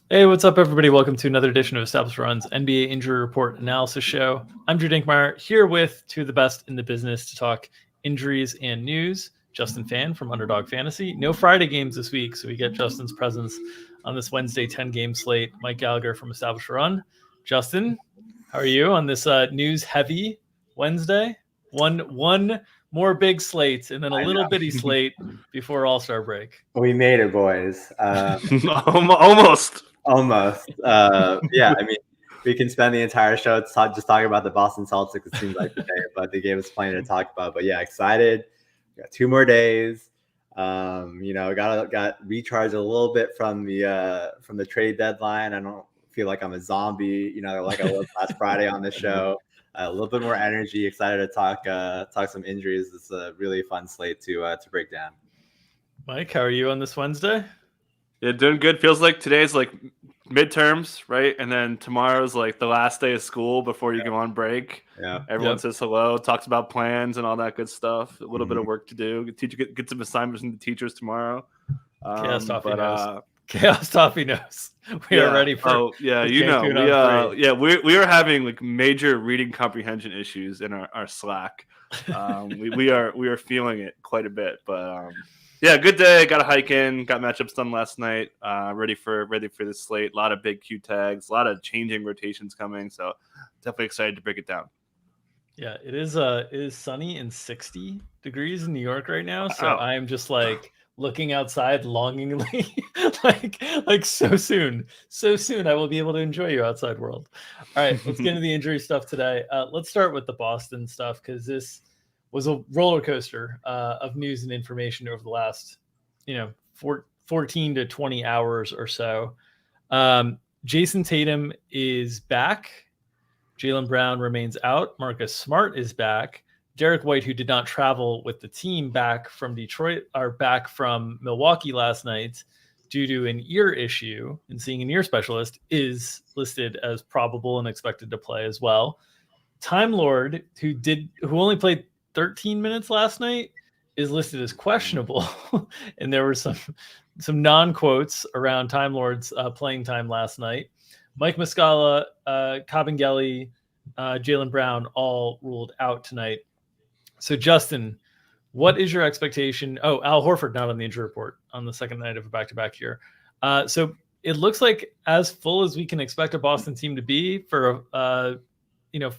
Hey, what's up, everybody? Welcome to another edition of Established Run's NBA Injury Report Analysis Show. I'm Drew Dinkmeyer, here with two of the best in the business to talk injuries and news. Justin Fan from Underdog Fantasy. No Friday games this week, so we get Justin's presence on this Wednesday 10-game slate. Mike Gallagher from Established Run. Justin, how are you on this news-heavy Wednesday? One more big slate and then a little bitty slate before All-Star break. We made it, boys. Almost. Almost. Yeah, I mean, we can spend the entire show just talking about the Boston Celtics, it seems like today, but they gave us plenty to talk about. But yeah, excited. We got 2 more days. Got recharged a little bit from the trade deadline. I don't feel like I'm a zombie, like I was last Friday on the show. A little bit more energy. Excited to talk some injuries. It's a really fun slate to break down. Mike, how are you on this Wednesday? Yeah, doing good. Feels like today's like midterms, right? And then tomorrow's like the last day of school before you go on break. Yeah. Everyone says hello, talks about plans and all that good stuff. A little bit of work to do. Get some assignments from the teachers tomorrow. Chaos Toffee knows. Chaos Toffee knows. We are ready for. Oh yeah, we are having like major reading comprehension issues in our Slack. we are feeling it quite a bit, but. Yeah, good day. Got a hike in. Got matchups done last night. Ready for this slate. A lot of big Q tags. A lot of changing rotations coming. So definitely excited to break it down. Yeah, it is sunny and 60 degrees in New York right now. So I'm just like looking outside longingly, like so soon I will be able to enjoy you outside world. All right, let's get into the injury stuff today. Let's start with the Boston stuff because this was a roller coaster of news and information over the last, 14 to 20 hours or so. Jason Tatum is back. Jaylen Brown remains out. Marcus Smart is back. Derek White, who did not travel with the team back from Milwaukee last night due to an ear issue and seeing an ear specialist, is listed as probable and expected to play as well. Time Lord, who only played 13 minutes last night, is listed as questionable. And there were some non-quotes around Time Lord's playing time last night. Mike Muscala, Kabengele, Jaylen Brown all ruled out tonight. So Justin, what is your expectation? Oh, Al Horford not on the injury report on the second night of a back-to-back here. So it looks like as full as we can expect a Boston team to be for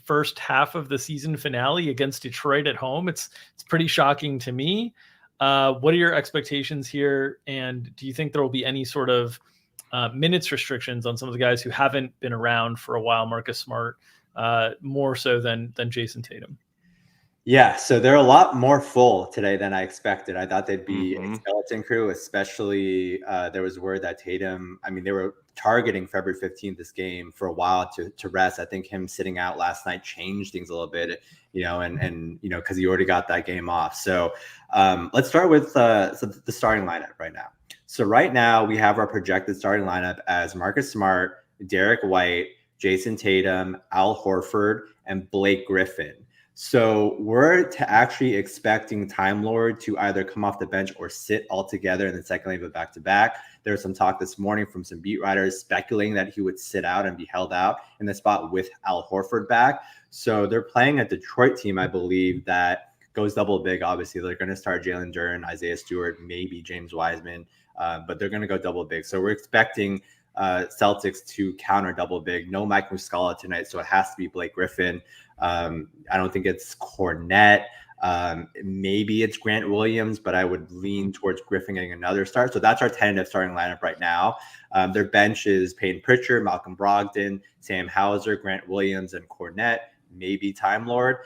first half of the season finale against Detroit at home. It's pretty shocking to me. What are your expectations here? And do you think there will be any sort of minutes restrictions on some of the guys who haven't been around for a while? Marcus Smart, more so than Jason Tatum. Yeah, so they're a lot more full today than I expected. I thought they'd be a skeleton crew, especially there was word that Tatum, they were targeting February 15th this game for a while to rest. I think him sitting out last night changed things a little bit, because he already got that game off. So let's start with the starting lineup right now. So right now we have our projected starting lineup as Marcus Smart, Derek White, Jason Tatum, Al Horford, and Blake Griffin. So we're actually expecting Time Lord to either come off the bench or sit altogether in the second leg of a back-to-back. There was some talk this morning from some beat writers speculating that he would sit out and be held out in the spot with Al Horford back. So they're playing a Detroit team, I believe, that goes double big. Obviously, they're going to start Jalen Duren, Isaiah Stewart, maybe James Wiseman, but they're going to go double big. So we're expecting Celtics to counter double big. No Mike Muscala tonight, so it has to be Blake Griffin. I don't think it's Cornette. Maybe it's Grant Williams, but I would lean towards Griffin getting another start. So that's our tentative starting lineup right now. Their bench is Peyton Pritchard, Malcolm Brogdon, Sam Hauser, Grant Williams, and Cornette, maybe Time Lord.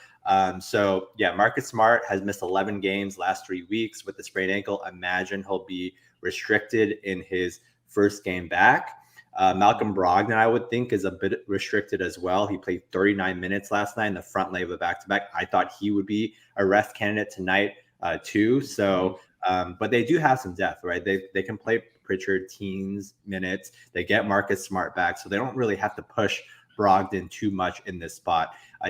So yeah, Marcus Smart has missed 11 games last 3 weeks with the sprained ankle. Imagine he'll be restricted in his first game back. Malcolm Brogdon, I would think, is a bit restricted as well. He played 39 minutes last night in the front leg of a back-to-back. I thought he would be a rest candidate tonight too. So, but they do have some depth, right? They can play Pritchard teens minutes. They get Marcus Smart back, so they don't really have to push Brogdon too much in this spot.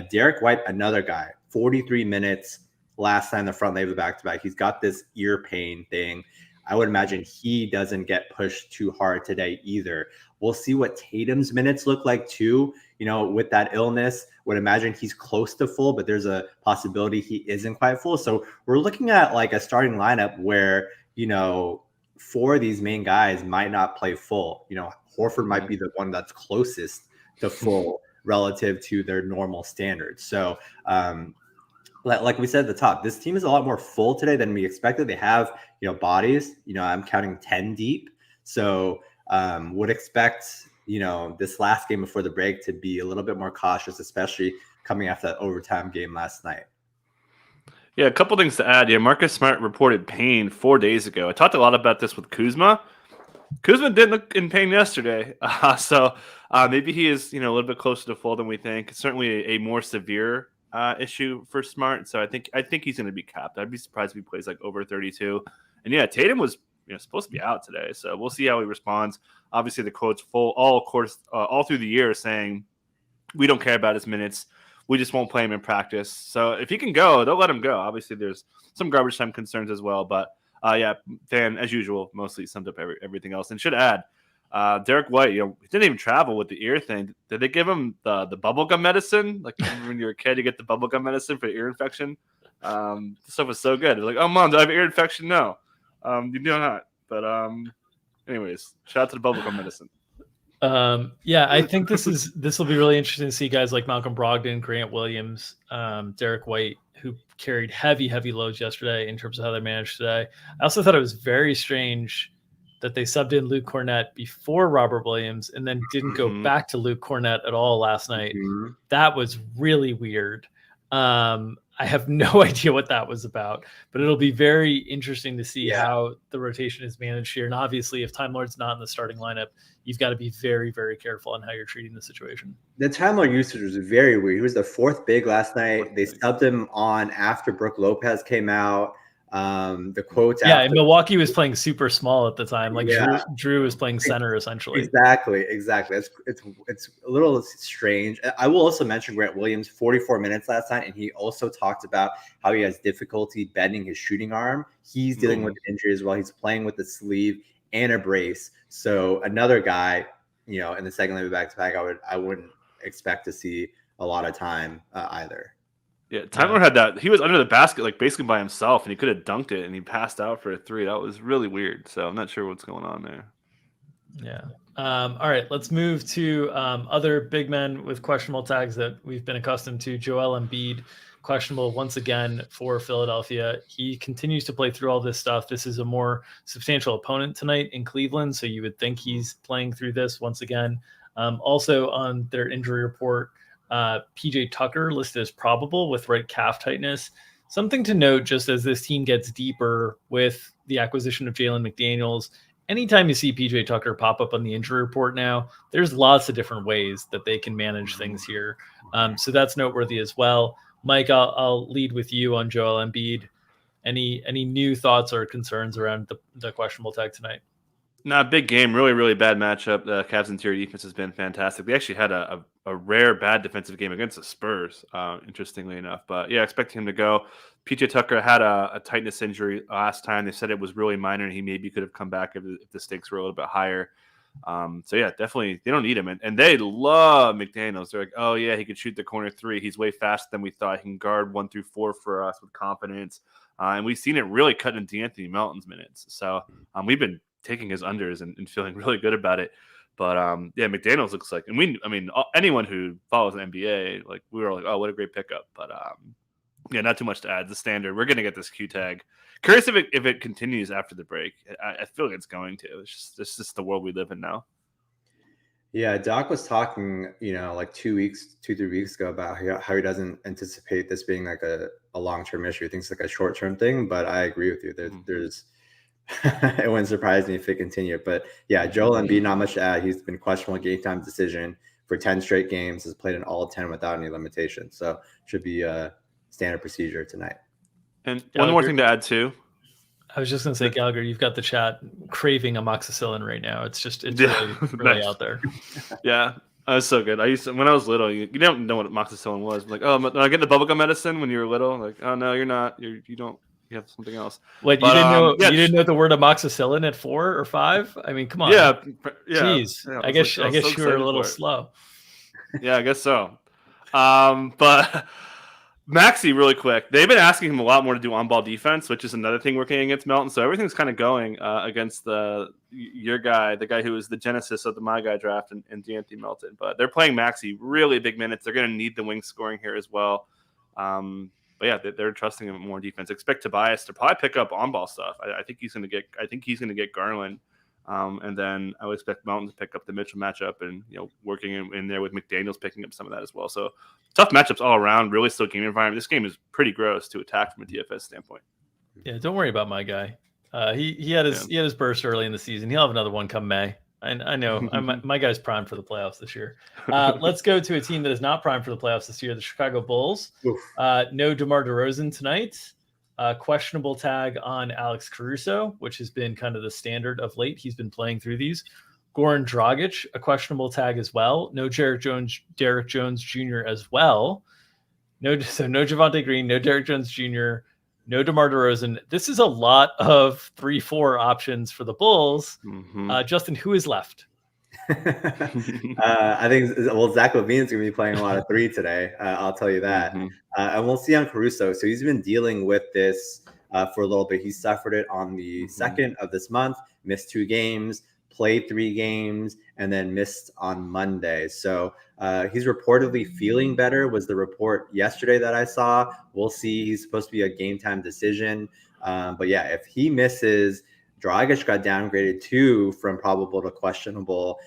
Derek White, another guy, 43 minutes last time in the front leg of the back-to-back. He's got this ear pain thing. I would imagine he doesn't get pushed too hard today either. We'll see what Tatum's minutes look like too. With that illness, would imagine he's close to full, but there's a possibility he isn't quite full. So we're looking at like a starting lineup where, 4 of these main guys might not play full. Horford might be the one that's closest to full relative to their normal standards. So, like we said at the top, this team is a lot more full today than we expected. They have, bodies, I'm counting 10 deep. So would expect, this last game before the break to be a little bit more cautious, especially coming after that overtime game last night. Yeah, a couple things to add. Yeah, Marcus Smart reported pain 4 days ago. I talked a lot about this with Kuzma. Kuzma didn't look in pain yesterday, so maybe he is, a little bit closer to full than we think. It's certainly a more severe issue for Smart, so I think he's going to be capped. I'd be surprised if he plays like over 32. And yeah, Tatum was supposed to be out today, so we'll see how he responds. Obviously, the quote's full all through the year saying we don't care about his minutes. We just won't play him in practice. So if he can go, they'll let him go. Obviously, there's some garbage time concerns as well, but yeah, Fan, as usual, mostly summed up everything else. And should add, Derek White, he didn't even travel with the ear thing. Did they give him the bubblegum medicine? Like when you're a kid, you get the bubblegum medicine for ear infection. The stuff was so good. They're like, oh, Mom, do I have ear infection? No, you do not. But anyways, shout out to the bubblegum medicine. Yeah, I think this will be really interesting to see guys like Malcolm Brogdon, Grant Williams, Derek White, who carried heavy loads yesterday in terms of how they managed today. I also thought it was very strange that they subbed in Luke Cornett before Robert Williams and then didn't go back to Luke Cornett at all last night. That was really weird. I have no idea what that was about, but it'll be very interesting to see how the rotation is managed here. And obviously, if Time Lord's not in the starting lineup, you've got to be very, very careful on how you're treating the situation. The Time Lord usage was very weird. He was the 4th big last night. They subbed him on after Brook Lopez came out. The quotes. Yeah, and Milwaukee was playing super small at the time. Like Drew was playing center essentially. Exactly. It's a little strange. I will also mention Grant Williams, 44 minutes last night, and he also talked about how he has difficulty bending his shooting arm. He's dealing with injury as well. He's playing with the sleeve and a brace. So another guy, in the second leg of back-to-back, I wouldn't expect to see a lot of time either. Yeah, Time Lord had that. He was under the basket, like basically by himself, and he could have dunked it, and he passed out for a 3. That was really weird. So I'm not sure what's going on there. Yeah. All right, let's move to other big men with questionable tags that we've been accustomed to. Joel Embiid, questionable once again for Philadelphia. He continues to play through all this stuff. This is a more substantial opponent tonight in Cleveland, so you would think he's playing through this once again. Also on their injury report, PJ Tucker listed as probable with right calf tightness. Something to note, just as this team gets deeper with the acquisition of Jalen McDaniels, anytime you see PJ Tucker pop up on the injury report now, there's lots of different ways that they can manage things here. So that's noteworthy as well. Mike, I'll lead with you on Joel Embiid. Any new thoughts or concerns around the questionable tag tonight? Big game. Really, really bad matchup. The Cavs interior defense has been fantastic. They actually had a rare bad defensive game against the Spurs, interestingly enough. But yeah, expecting him to go. PJ Tucker had a tightness injury last time. They said it was really minor, and he maybe could have come back if the stakes were a little bit higher. So yeah, definitely they don't need him, and they love McDaniels. They're like, oh yeah, he could shoot the corner 3. He's way faster than we thought. He can guard 1 through 4 for us with confidence, and we've seen it really cut into Anthony Melton's minutes. So we've been taking his unders and feeling really good about it. But yeah, McDaniels looks like, and anyone who follows the NBA, like we were like, oh, what a great pickup. But yeah, not too much to add. The standard. We're gonna get this Q tag. Curious if it continues after the break. I feel like it's going to. It's just the world we live in now. Yeah, Doc was talking, like 3 weeks ago about how he doesn't anticipate this being like a long-term issue. He thinks it's like a short-term thing, but I agree with you. There's it wouldn't surprise me if it continued. But yeah, Joel Embiid, not much to add. He's been questionable game time decision for 10 straight games, has played in all 10 without any limitations. So should be a standard procedure tonight. And Gallagher, one more thing to add too. I was just going to say, Gallagher, you've got the chat craving amoxicillin right now. It's really nice. out there. Yeah. That was so good. When I was little, you didn't know what amoxicillin was. I'm like, oh, am I getting the bubblegum medicine when you were little? Like, oh no, you're not. You don't. you have something else. What, but, you didn't know? Yeah, you didn't know the word amoxicillin at 4 or 5? I mean, come on. Yeah. Jeez. Yeah, I guess so you were a little slow. Yeah, I guess so. But Maxey, really quick. They've been asking him a lot more to do on-ball defense, which is another thing working against Melton. So everything's kind of going against your guy, the guy who was the genesis of the My Guy draft, and D'Anthony Melton. But they're playing Maxey really big minutes. They're going to need the wing scoring here as well. But yeah, they're trusting him more defense. Expect Tobias to probably pick up on-ball stuff. I think he's going to get Garland. And then I would expect Melton to pick up the Mitchell matchup and, working in there with McDaniels picking up some of that as well. So tough matchups all around, really still game environment. This game is pretty gross to attack from a DFS standpoint. Yeah, don't worry about my guy. He had his burst early in the season. He'll have another one come May. I know my guy's primed for the playoffs this year. Let's go to a team that is not primed for the playoffs this year, the Chicago Bulls. No DeMar DeRozan tonight. Questionable tag on Alex Caruso, which has been kind of the standard of late. He's been playing through these. Goran Dragic, a questionable tag as well. No Derek Jones Jr. as well. No Javonte Green, no Derek Jones Jr., no DeMar DeRozan. This is a lot of 3-4 options for the Bulls. Justin, who is left? I think Zach LaVine's going to be playing a lot of 3 today. I'll tell you that. And we'll see on Caruso. So he's been dealing with this for a little bit. He suffered it on the 2nd of this month, missed 2 games, played 3 games, and then missed on Monday. So he's reportedly feeling better, was the report yesterday that I saw. We'll see. He's supposed to be a game time decision. But yeah, if he misses, Dragic got downgraded too from probable to questionable.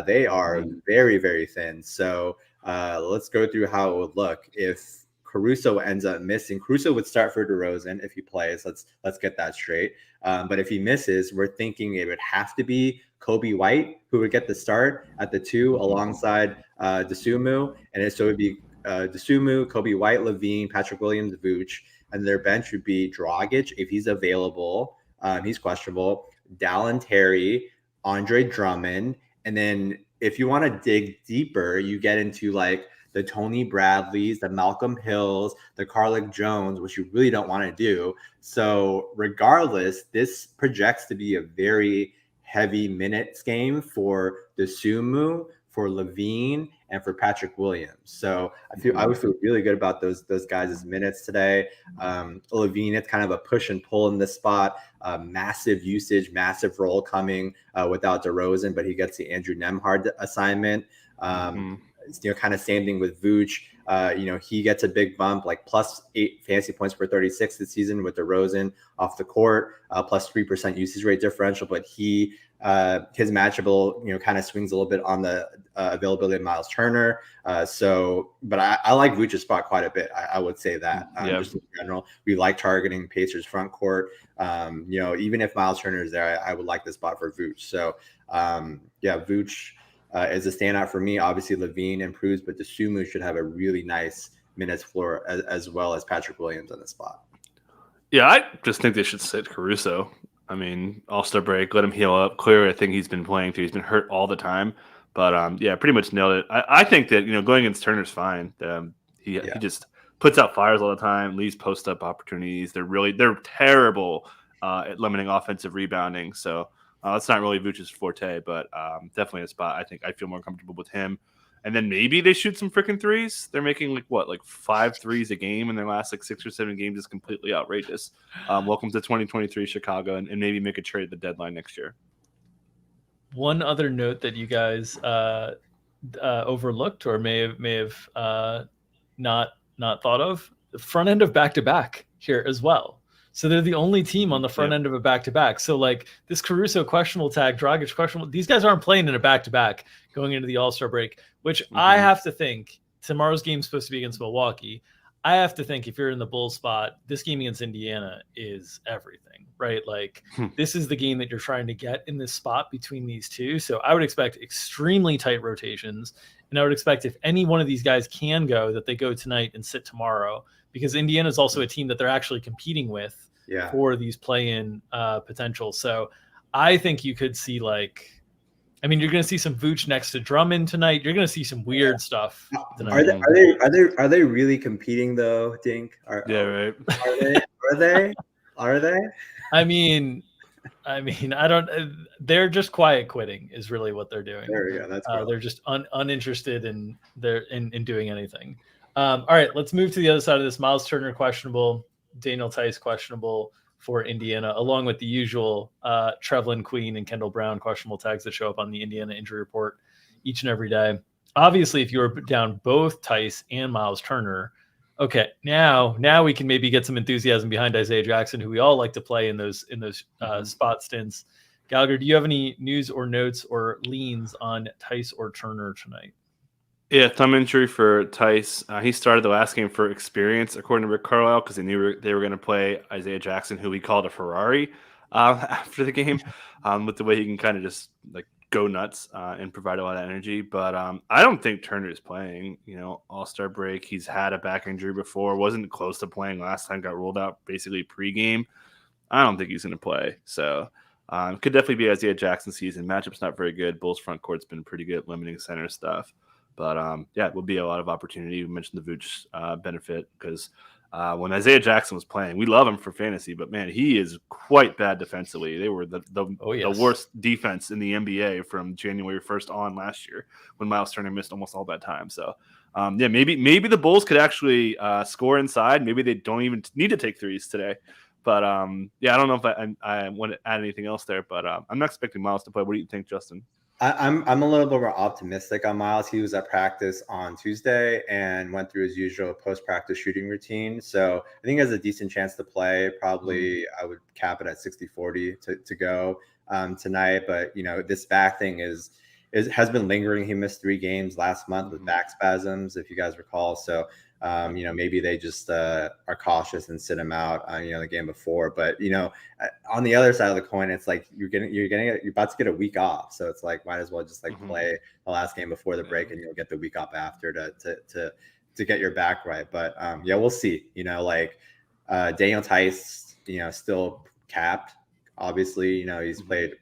They are very, very thin. So let's go through how it would look if Caruso ends up missing. Caruso would start for DeRozan if he plays. Let's get that straight. But if he misses, we're thinking it would have to be Kobe White who would get the start at the 2 alongside Dosunmu. And so it would be Dosunmu, Kobe White, LaVine, Patrick Williams, Vooch. And their bench would be Dragic if he's available. He's questionable. Dallin Terry, Andre Drummond. And then if you want to dig deeper, you get into like the Tony Bradleys, the Malcolm Hills, the Carlick Jones, which you really don't want to do. So regardless, this projects to be a very heavy minutes game for Dosunmu, for LaVine, and for Patrick Williams. So I would feel really good about those guys' minutes today. LaVine, it's kind of a push and pull in this spot. Massive usage, massive role coming without DeRozan, but he gets the Andrew Nembhard assignment. Kind of same thing with Vooch. He gets a big bump, like +8 fantasy points per 36 this season with DeRozan off the court, +3% usage rate differential. But his matchable, kind of swings a little bit on the availability of Miles Turner. But I like Vooch's spot quite a bit. I would say that. Just in general, we like targeting Pacers front court. Even if Miles Turner is there, I would like the spot for Vooch. So Vooch is a standout for me. Obviously, LaVine improves, but Dosunmu should have a really nice minutes floor as well as Patrick Williams on the spot. Yeah, I just think they should sit Caruso. I mean, All-Star break, let him heal up. Clearly, I think he's been playing through. He's been hurt all the time. But, pretty much nailed it. I think that, going against Turner's fine. He just puts out fires all the time, leaves post-up opportunities. They're terrible at limiting offensive rebounding. So, that's not really Vooch's forte, but definitely a spot. I think I feel more comfortable with him. And then maybe they shoot some freaking threes. They're making 5 threes a game in their last 6 or 7 games is completely outrageous. Welcome to 2023 Chicago, and maybe make a trade at the deadline next year. One other note that you guys overlooked or may have not thought of: the front end of back-to-back here as well. So they're the only team on the front end of a back-to-back. So this Caruso questionable tag, Dragic questionable. These guys aren't playing in a back-to-back going into the All-Star break, which I have to think tomorrow's game is supposed to be against Milwaukee. I have to think if you're in the Bulls spot, this game against Indiana is everything, right? This is the game that you're trying to get in this spot between these two. So I would expect extremely tight rotations. And I would expect if any one of these guys can go, that they go tonight and sit tomorrow, because Indiana is also a team that they're actually competing with for these play-in potential. So I think you could see you're going to see some Vooch next to Drummond tonight. You're going to see some weird stuff tonight. Are they really competing though, Dink? Right. Are they? Are they? I mean, I don't. They're just quiet quitting is really what they're doing. There we go. That's they're just uninterested in doing anything. All right, let's move to the other side of this. Miles Turner questionable, Daniel Tice questionable for Indiana, along with the usual Trevlin Queen and Kendall Brown questionable tags that show up on the Indiana injury report each and every day. Obviously, if you were down both Tice and Miles Turner, okay, now we can maybe get some enthusiasm behind Isaiah Jackson, who we all like to play in those spot stints. Gallagher, do you have any news or notes or leans on Tice or Turner tonight? Yeah, thumb injury for Tice. He started the last game for experience, according to Rick Carlisle, because they knew they were going to play Isaiah Jackson, who we called a Ferrari after the game, with the way he can kind of just like go nuts and provide a lot of energy. But I don't think Turner is playing. All-Star break. He's had a back injury before. Wasn't close to playing last time. Got ruled out basically pregame. I don't think he's going to play. So could definitely be Isaiah Jackson season. Matchup's not very good. Bulls front court's been pretty good, limiting center stuff. But it will be a lot of opportunity. We mentioned the Vooch benefit because when Isaiah Jackson was playing, we love him for fantasy, but man, he is quite bad defensively. They were the worst defense in the NBA from January 1st on last year when Miles Turner missed almost all that time. So maybe the Bulls could actually score inside. Maybe they don't even need to take threes today. But I don't know if I want to add anything else there, but I'm not expecting Miles to play. What do you think, Justin? I'm a little bit more optimistic on Miles. He was at practice on Tuesday and went through his usual post-practice shooting routine. So I think he has a decent chance to play. Probably I would cap it at 60-40 to go tonight. But this back thing has been lingering. He missed 3 games last month with back spasms, if you guys recall. So maybe they just are cautious and sit him out, the game before. But on the other side of the coin, it's like you're about to get a week off, so it's like might as well just play the last game before the break, and you'll get the week off after to get your back right. But we'll see. Daniel Tice, still capped. Obviously, he's played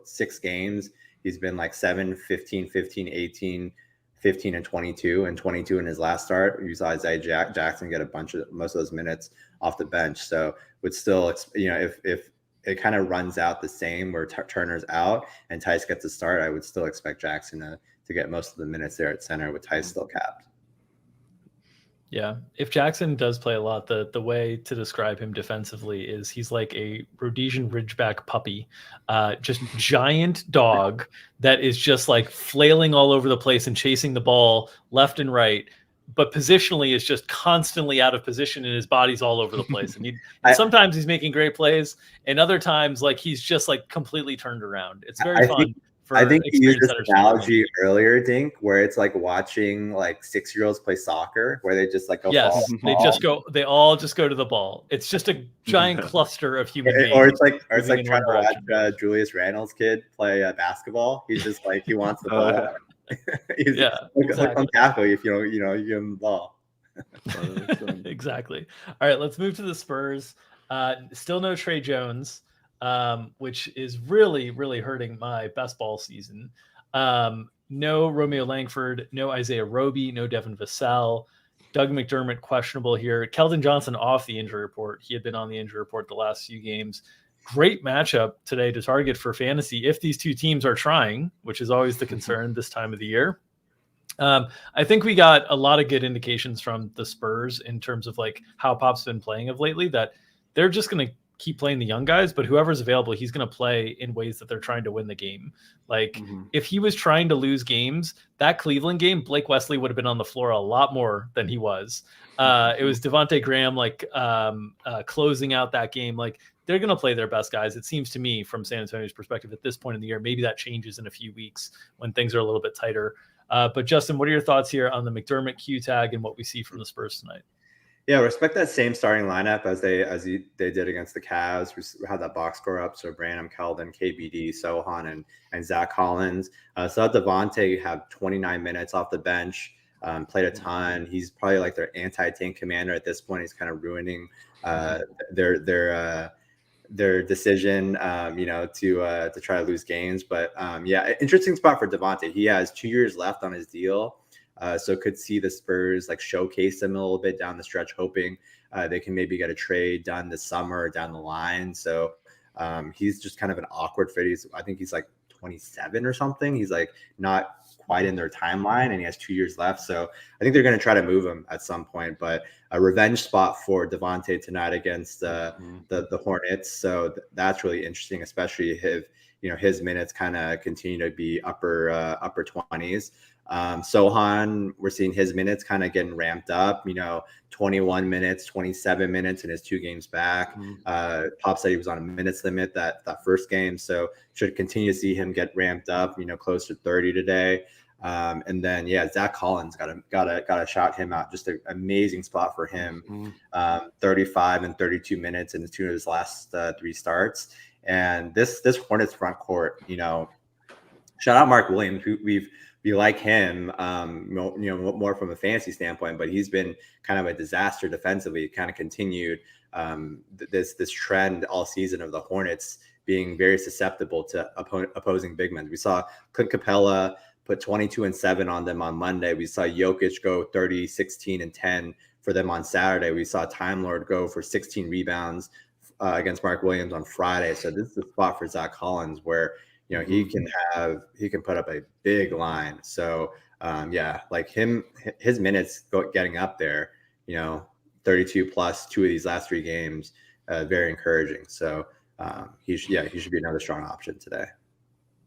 6 games. He's been 7, 15, 15, 18. 15 and 22 in his last start. You saw Isaiah Jackson get most of those minutes off the bench. So would still, if it kind of runs out the same where Turner's out and Tice gets a start, I would still expect Jackson to get most of the minutes there at center with Tice still capped. Yeah, if Jackson does play a lot, the way to describe him defensively is he's like a Rhodesian Ridgeback puppy, just giant dog that is just flailing all over the place and chasing the ball left and right, but positionally is just constantly out of position and his body's all over the place. And sometimes he's making great plays, and other times he's just completely turned around. It's very fun. I think you used this analogy earlier, Dink, where it's like watching 6-year-olds play soccer, where they just go. Yes, they all just go to the ball. It's just a giant cluster of human beings. Or it's like trying to watch Julius Randle's kid play basketball. He's just he wants the ball. Exactly. Come tackle if you give him the ball. Exactly. All right, let's move to the Spurs. Still no Trey Jones. Which is really, really hurting my best ball season. No Romeo Langford, no Isaiah Roby, no Devin Vassell, Doug McDermott questionable here. Keldon Johnson off the injury report. He had been on the injury report the last few games. Great matchup today to target for fantasy if these two teams are trying, which is always the concern this time of the year. I think we got a lot of good indications from the Spurs in terms of how Pop's been playing of lately, that they're just going to keep playing the young guys, but whoever's available, he's going to play in ways that they're trying to win the game. If he was trying to lose games, that Cleveland game, Blake Wesley would have been on the floor a lot more than he was. It was Devontae Graham, closing out that game. They're going to play their best guys. It seems to me from San Antonio's perspective at this point in the year, maybe that changes in a few weeks when things are a little bit tighter. But Justin, what are your thoughts here on the McDermott Q tag and what we see from the Spurs tonight? Yeah, respect that same starting lineup as they did against the Cavs. We had that box score up. So Branham, Keldon, KBD, Sohan, and Zach Collins. So Devontae have 29 minutes off the bench, played a ton. He's probably their anti-tank commander at this point. He's kind of ruining their decision, to try to lose games. But interesting spot for Devontae. He has 2 years left on his deal. So could see the Spurs like showcase him a little bit down the stretch, hoping they can maybe get a trade done this summer or down the line. So he's just kind of an awkward fit. I think he's like 27 or something. He's like not quite in their timeline, and he has 2 years left. So I think they're going to try to move him at some point. But a revenge spot for Devontae tonight against the Hornets. So that's really interesting, especially if his minutes kind of continue to be upper 20s. Sohan, we're seeing his minutes kind of getting ramped up, 21 minutes, 27 minutes in his 2 games back. Pop said he was on a minutes limit that first game. So should continue to see him get ramped up, close to 30 today. And then, Zach Collins got to shout him out. Just an amazing spot for him. 35 and 32 minutes in 2 of his last 3 starts. And this Hornets front court, shout out Mark Williams. We like him, more from a fantasy standpoint, but he's been kind of a disaster defensively. Kind of continued this trend all season of the Hornets being very susceptible to opposing big men. We saw Clint Capella put 22 and 7 on them on Monday. We saw Jokic go 30, 16 and 10 for them on Saturday. We saw Time Lord go for 16 rebounds against Mark Williams on Friday. So this is the spot for Zach Collins where he can put up a big line. So like his minutes getting up there, 32 plus 2 of these last 3 games, very encouraging. So he should be another strong option today.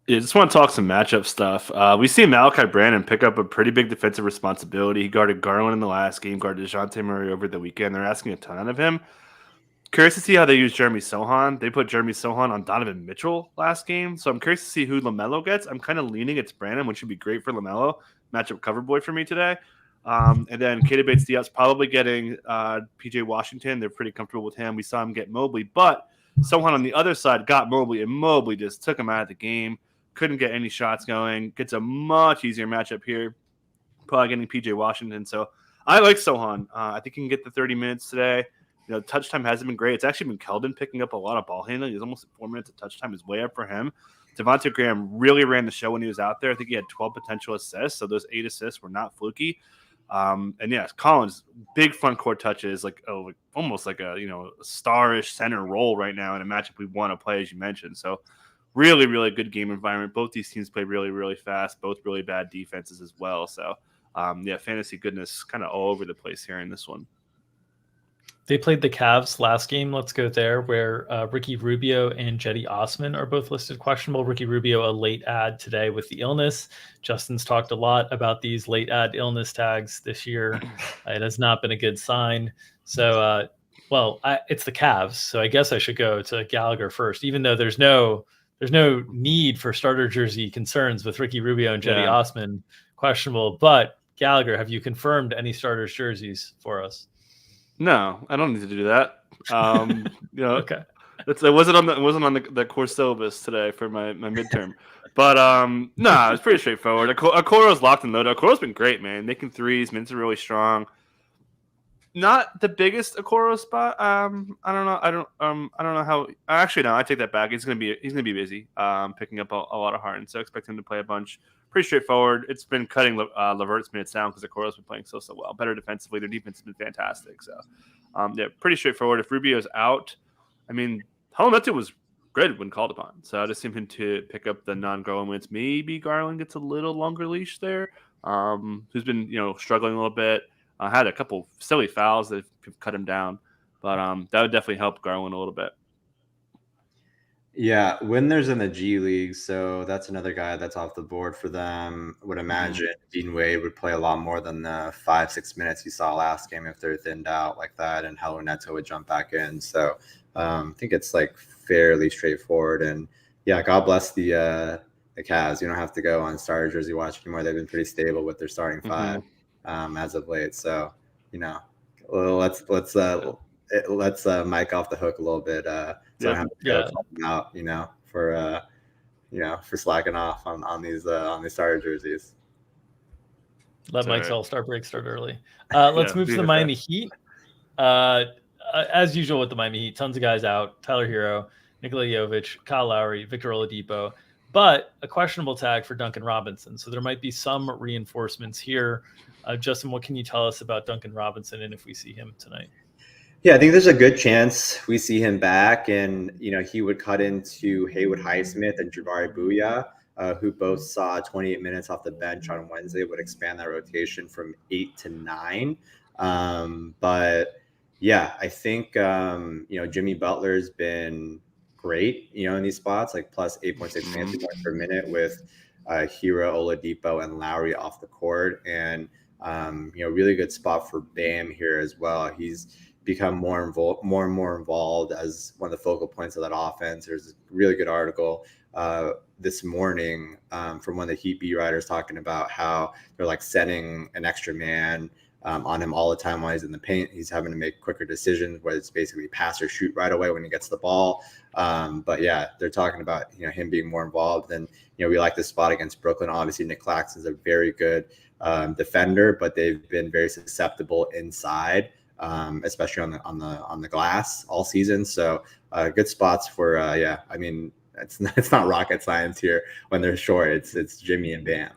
Yeah, just want to talk some matchup stuff. We see Malachi Branham pick up a pretty big defensive responsibility. He guarded Garland in the last game, guarded DeJounte Murray over the weekend. They're asking a ton of him. Curious to see how they use Jeremy Sohan. They put Jeremy Sohan on Donovan Mitchell last game, so I'm curious to see who LaMelo gets. I'm kind of leaning it's Branham, which would be great for LaMelo. Matchup cover boy for me today. And then Keita Bates-Diop's probably getting PJ Washington. They're pretty comfortable with him. We saw him get Mobley, but Sohan on the other side got Mobley, and Mobley just took him out of the game. Couldn't get any shots going. Gets a much easier matchup here. Probably getting PJ Washington. So I like Sohan. I think he can get the 30 minutes today. Touch time hasn't been great. It's actually been Keldon picking up a lot of ball handling. He's almost at 4 minutes of touch time is way up for him. Devontae Graham really ran the show when he was out there. I think he had 12 potential assists, so those 8 assists were not fluky. And yes, Collins, big front court touches, almost like a starish center role right now in a matchup we want to play, as you mentioned. So really, really good game environment. Both these teams play really, really fast. Both really bad defenses as well. So fantasy goodness kind of all over the place here in this one. They played the Cavs last game. Let's go there, where Ricky Rubio and Jetty Osman are both listed questionable. Ricky Rubio, a late add today with the illness. Justin's talked a lot about these late add illness tags this year. It has not been a good sign. So, it's the Cavs, so I guess I should go to Gallagher first, even though there's no need for starter jersey concerns with Ricky Rubio and Jetty Osman questionable. But Gallagher, have you confirmed any starters jerseys for us? No, I don't need to do that. Okay. It wasn't on the core syllabus today for my midterm. But it's pretty straightforward. Okoro's locked and loaded. Okoro's been great, man. Making threes, minutes are really strong. Not the biggest Okoro spot. I don't know. I don't know how. Actually, no. I take that back. He's gonna be busy. Picking up a lot of heart, and so expect him to play a bunch. Pretty straightforward. It's been cutting Levert's minutes down because Okoro's been playing so well. Better defensively. Their defense has been fantastic. So, pretty straightforward. If Rubio's out, Holometu was good when called upon. So I'd assume him to pick up the non-Garland minutes. Maybe Garland gets a little longer leash there. Who's been struggling a little bit. Had a couple silly fouls that have cut him down, but that would definitely help Garland a little bit. Yeah, Windler's in the G League, so that's another guy that's off the board for them. Would imagine Dean Wade would play a lot more than the 5-6 minutes you saw last game if they're thinned out like that, and Helo Neto would jump back in. So I think it's fairly straightforward. And God bless the Cavs. You don't have to go on starter jersey watch anymore. They've been pretty stable with their starting 5 as of late. So let's Mike off the hook a little bit. So I have to go talk him out, for slacking off on these starter jerseys. Let Mike's All-Star break start early. Let's move to the Miami Heat. As usual with the Miami Heat, tons of guys out. Tyler Hero, Nikola Jovic, Kyle Lowry, Victor Oladipo. but a questionable tag for Duncan Robinson. So there might be some reinforcements here. Justin, what can you tell us about Duncan Robinson and if we see him tonight? Yeah, I think there's a good chance we see him back, and he would cut into Haywood Highsmith and Jabari Booyah, who both saw 28 minutes off the bench on Wednesday. Would expand that rotation from 8 to 9. But yeah, I think Jimmy Butler's been great, in these spots, like plus 8.6 fantasy points per minute with Hero, Oladipo, and Lowry off the court, and really good spot for Bam here as well. He's become more and more involved as one of the focal points of that offense. There's a really good article this morning from one of the Heat beat writers talking about how they're like setting an extra man on him all the time while he's in the paint. He's having to make quicker decisions, whether it's basically pass or shoot right away when he gets the ball. But yeah, they're talking about him being more involved. And we like this spot against Brooklyn. Obviously, Nick Claxton's a very good defender, but they've been very susceptible inside, especially on the glass all season. So good spots for I mean, it's not rocket science here when they're short. It's Jimmy and Bam.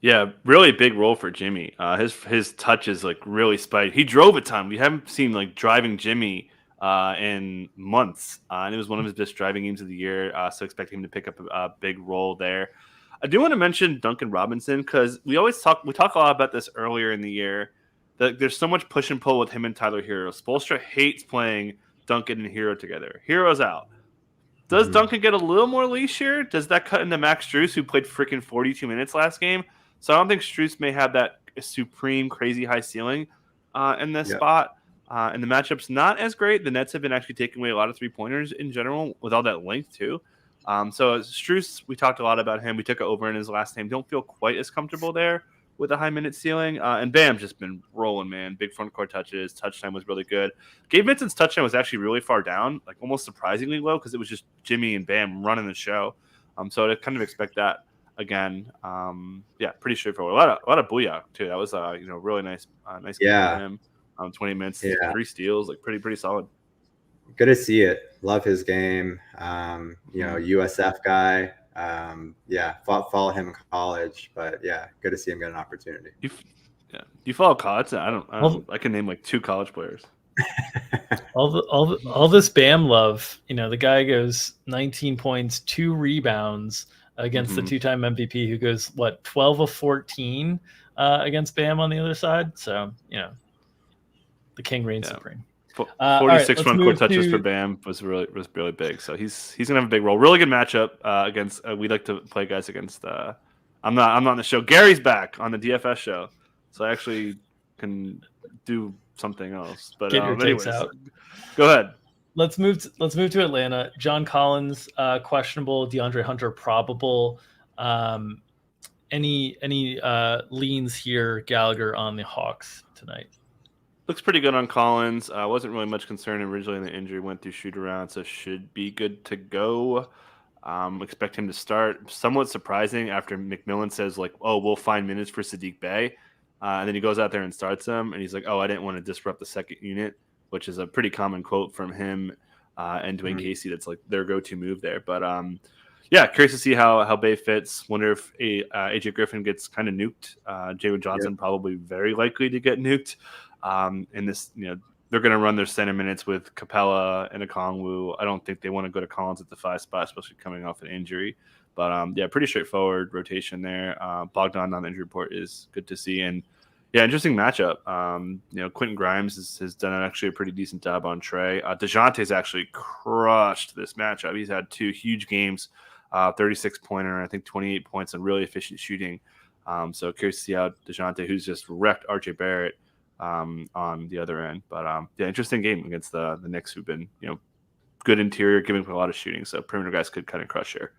Yeah, really big role for Jimmy. His touch is like really spiked. He drove a ton. We haven't seen like driving Jimmy in months, and it was one of his best driving games of the year. So expect him to pick up a big role there. I do want to mention Duncan Robinson because we talk a lot about this earlier in the year. That there's so much push and pull with him and Tyler Hero. Spoelstra hates playing Duncan and Hero together. Hero's out. Does Duncan get a little more leash here? Does that cut into Max Strus, who played freaking 42 minutes last game? So I don't think Strus may have that supreme, crazy high ceiling in this spot. And the matchup's not as great. The Nets have been actually taking away a lot of three-pointers in general with all that length, too. So Strus, we talked a lot about him. We took it over in his last name. Don't feel quite as comfortable there with a high-minute ceiling. And Bam's just been rolling, man. Big front court touches. Touch time was really good. Gabe Vincent's touch time was actually really far down, like almost surprisingly low because it was just Jimmy and Bam running the show. So I kind of expect that. Again, pretty straightforward. A lot of Booyah too. That was really nice game for him. 20 minutes, 3 steals, like pretty solid. Good to see it. Love his game. USF guy. Follow him in college, but good to see him get an opportunity. Do you follow college? I can name like 2 college players. all this Bam love. The guy goes 19 points, 2 rebounds. Against the 2-time MVP who goes, 12 of 14 against Bam on the other side. So, the king reigns supreme. 46 front court touches for Bam was really big. So he's going to have a big role. Really good matchup against we like to play guys against I'm not on the show. Gary's back on the DFS show. So I actually can do something else. But get your takes out. Go ahead. Let's move to Atlanta. John Collins questionable, DeAndre Hunter probable. Any leans here, Gallagher, on the Hawks tonight? Looks pretty good on Collins. Wasn't really much concern originally in the injury. Went through shoot around, so should be good to go. Expect him to start. Somewhat surprising after McMillan says we'll find minutes for Sadiq Bey, and then he goes out there and starts him, and he's like, I didn't want to disrupt the second unit, which is a pretty common quote from him and Dwayne Casey. That's like their go-to move there. But curious to see how Bey fits. Wonder if AJ Griffin gets kind of nuked. Jalen Johnson probably very likely to get nuked. In this, they're going to run their center minutes with Capella and Okongwu. I don't think they want to go to Collins at the 5 spot, especially coming off an injury. But pretty straightforward rotation there. Bogdan on the injury report is good to see. And interesting matchup. Quentin Grimes has done actually a pretty decent job on Trey. DeJounte's actually crushed this matchup. He's had 2 huge games, 36-pointer, I think 28 points, and really efficient shooting. So curious to see how DeJounte, who's just wrecked RJ Barrett on the other end. But interesting game against the Knicks, who've been good interior, giving a lot of shooting. So perimeter guys could kind of crush here.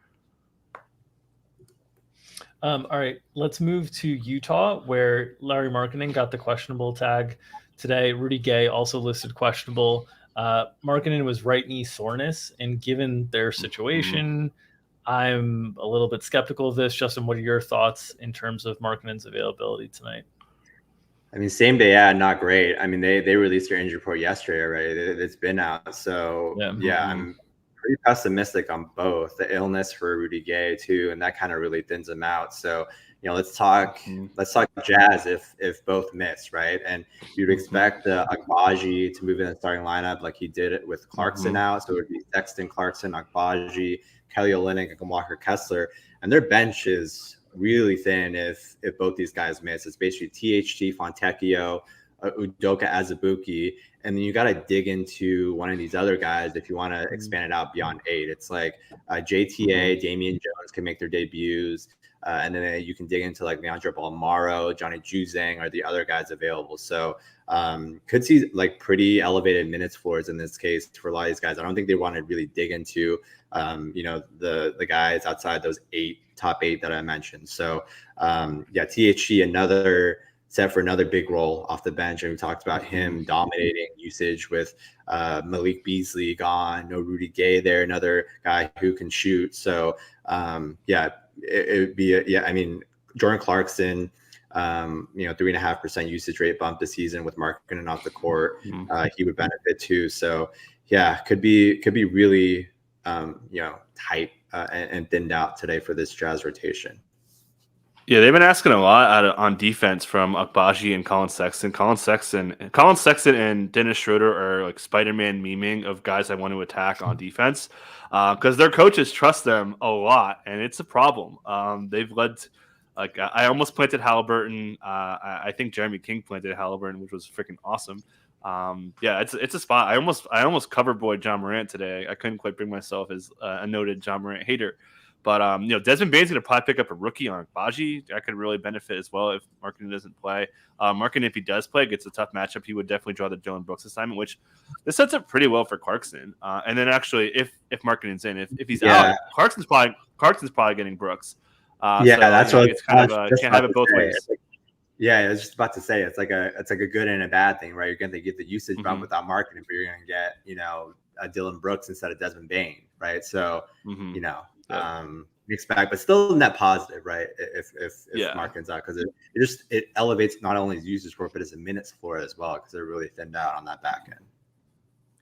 All right, let's move to Utah, where Larry Markkinen got the questionable tag today. Rudy Gay also listed questionable. Markkinen was right knee soreness, and given their situation, I'm a little bit skeptical of this. Justin, what are your thoughts in terms of Markkinen's availability tonight? I mean, same day, not great. I mean, they released their injury report yesterday already. It's been out, so I'm pretty pessimistic on both. The illness for Rudy Gay too, and that kind of really thins him out. So let's talk Jazz if both miss, right? And you'd expect Agbaji to move in the starting lineup like he did it with Clarkson out. So it would be Sexton, Clarkson, Agbaji, Kelly Olynyk, and Walker Kessler, and their bench is really thin if both these guys miss. It's basically THT, Fontecchio, Udoka Azubuike, and then you got to dig into one of these other guys if you want to expand it out beyond 8. It's like JTA, Damian Jones can make their debuts, and then you can dig into like Leandro Balmaro, Johnny Juzang are the other guys available. So could see like pretty elevated minutes floors in this case for a lot of these guys. I don't think they want to really dig into the guys outside those top eight that I mentioned. So THC set for another big role off the bench. And we talked about him dominating usage with Malik Beasley gone, no Rudy Gay there, another guy who can shoot. So it would be Jordan Clarkson, 3.5% usage rate bump this season with Markkanen off the court. He would benefit too. So could be really tight and thinned out today for this Jazz rotation. Yeah, they've been asking a lot on defense from Agbaji and Colin Sexton. Colin Sexton and Dennis Schroeder are like Spider-Man memeing of guys I want to attack on defense because their coaches trust them a lot, and it's a problem. They've led like I almost planted Halliburton. I think Jeremy King planted Halliburton, which was freaking awesome. It's a spot. I almost covered boy John Morant today. I couldn't quite bring myself as a noted John Morant hater. But, Desmond Bane's going to probably pick up a rookie on Agbaji. That could really benefit as well if Markkanen doesn't play. Markkanen, if he does play, gets a tough matchup. He would definitely draw the Dillon Brooks assignment, which this sets up pretty well for Clarkson. And then actually, if Markkanen's in, if he's out, Clarkson's probably getting Brooks. That's what it's kind of can't have it both ways. I was just about to say it's like a good and a bad thing, right? You're going to get the usage bump without Markkanen, but you're going to get a Dillon Brooks instead of Desmond Bane, right? So we expect, but still net positive, right? If Markkanen's out, because it elevates not only his usage for it, but his minutes for it as well, because they're really thinned out on that back end.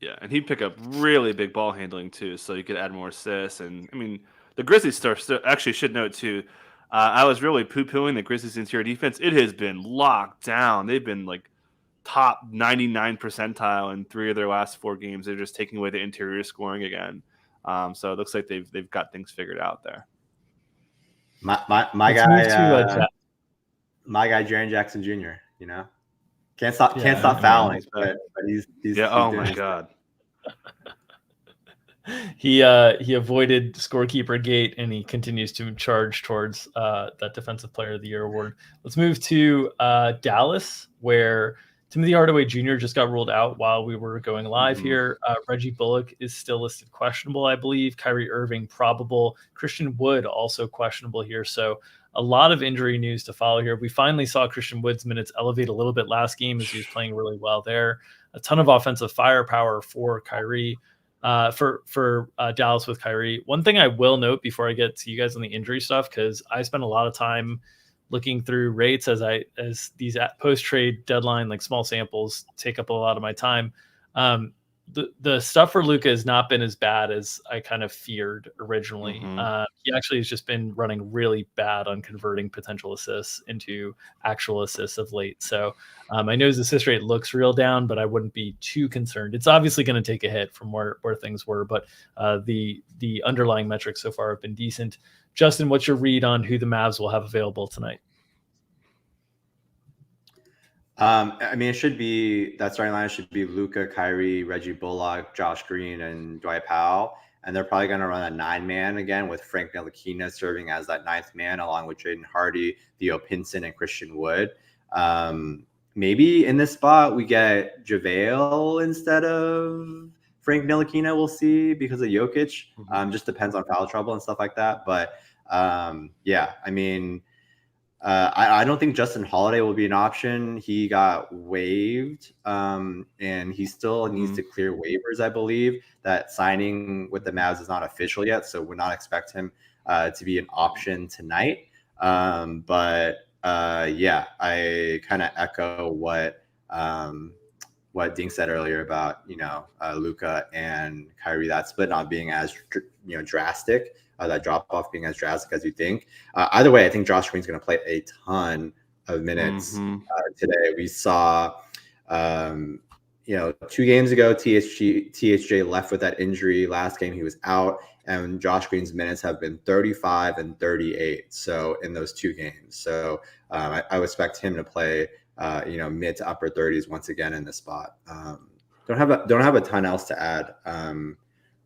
Yeah, and he'd pick up really big ball handling too, so you could add more assists. And I mean, the Grizzlies actually should note too. I was really poo-pooing the Grizzlies' interior defense. It has been locked down. They've been like top 99 percentile in 3 of their last 4 games. They're just taking away the interior scoring again. So it looks like they've got things figured out there. My guy, Jaren Jackson Jr. Can't stop fouling, but he's oh my god. He avoided scorekeeper gate, and he continues to charge towards that Defensive Player of the Year award. Let's move to Dallas, where Timothy Hardaway Jr. just got ruled out while we were going live here. Reggie Bullock is still listed questionable, I believe. Kyrie Irving probable. Christian Wood also questionable here. So a lot of injury news to follow here. We finally saw Christian Wood's minutes elevate a little bit last game as he was playing really well there. A ton of offensive firepower for Kyrie. For Dallas with Kyrie. One thing I will note before I get to you guys on the injury stuff, because I spent a lot of time looking through rates as these post-trade deadline, like small samples, take up a lot of my time. The stuff for Luka has not been as bad as I kind of feared originally. He actually has just been running really bad on converting potential assists into actual assists of late. So I know his assist rate looks real down, but I wouldn't be too concerned. It's obviously going to take a hit from where things were, but the underlying metrics so far have been decent. Justin, what's your read on who the Mavs will have available tonight? It should be that starting line should be Luka, Kyrie, Reggie Bullock, Josh Green, and Dwight Powell. And they're probably going to run a 9-man again with Frank Ntilikina serving as that 9th man, along with Jaden Hardy, Theo Pinson, and Christian Wood. Maybe in this spot we get JaVale instead of Frank Ntilikina. We'll see because of Jokic. Just depends on foul trouble and stuff like that. But I don't think Justin Holiday will be an option. He got waived, and he still needs to clear waivers, I believe. That signing with the Mavs is not official yet, so we're not expect him to be an option tonight. I kind of echo what what Dink said earlier about, Luka and Kyrie, that split not being as, drastic, that drop off being as drastic as you think. Either way, I think Josh Green's going to play a ton of minutes today. We saw, 2 games ago, THJ left with that injury. Last game he was out, and Josh Green's minutes have been 35 and 38. So in those 2 games, so I would expect him to play, mid to upper 30s once again in this spot. Don't have a ton else to add.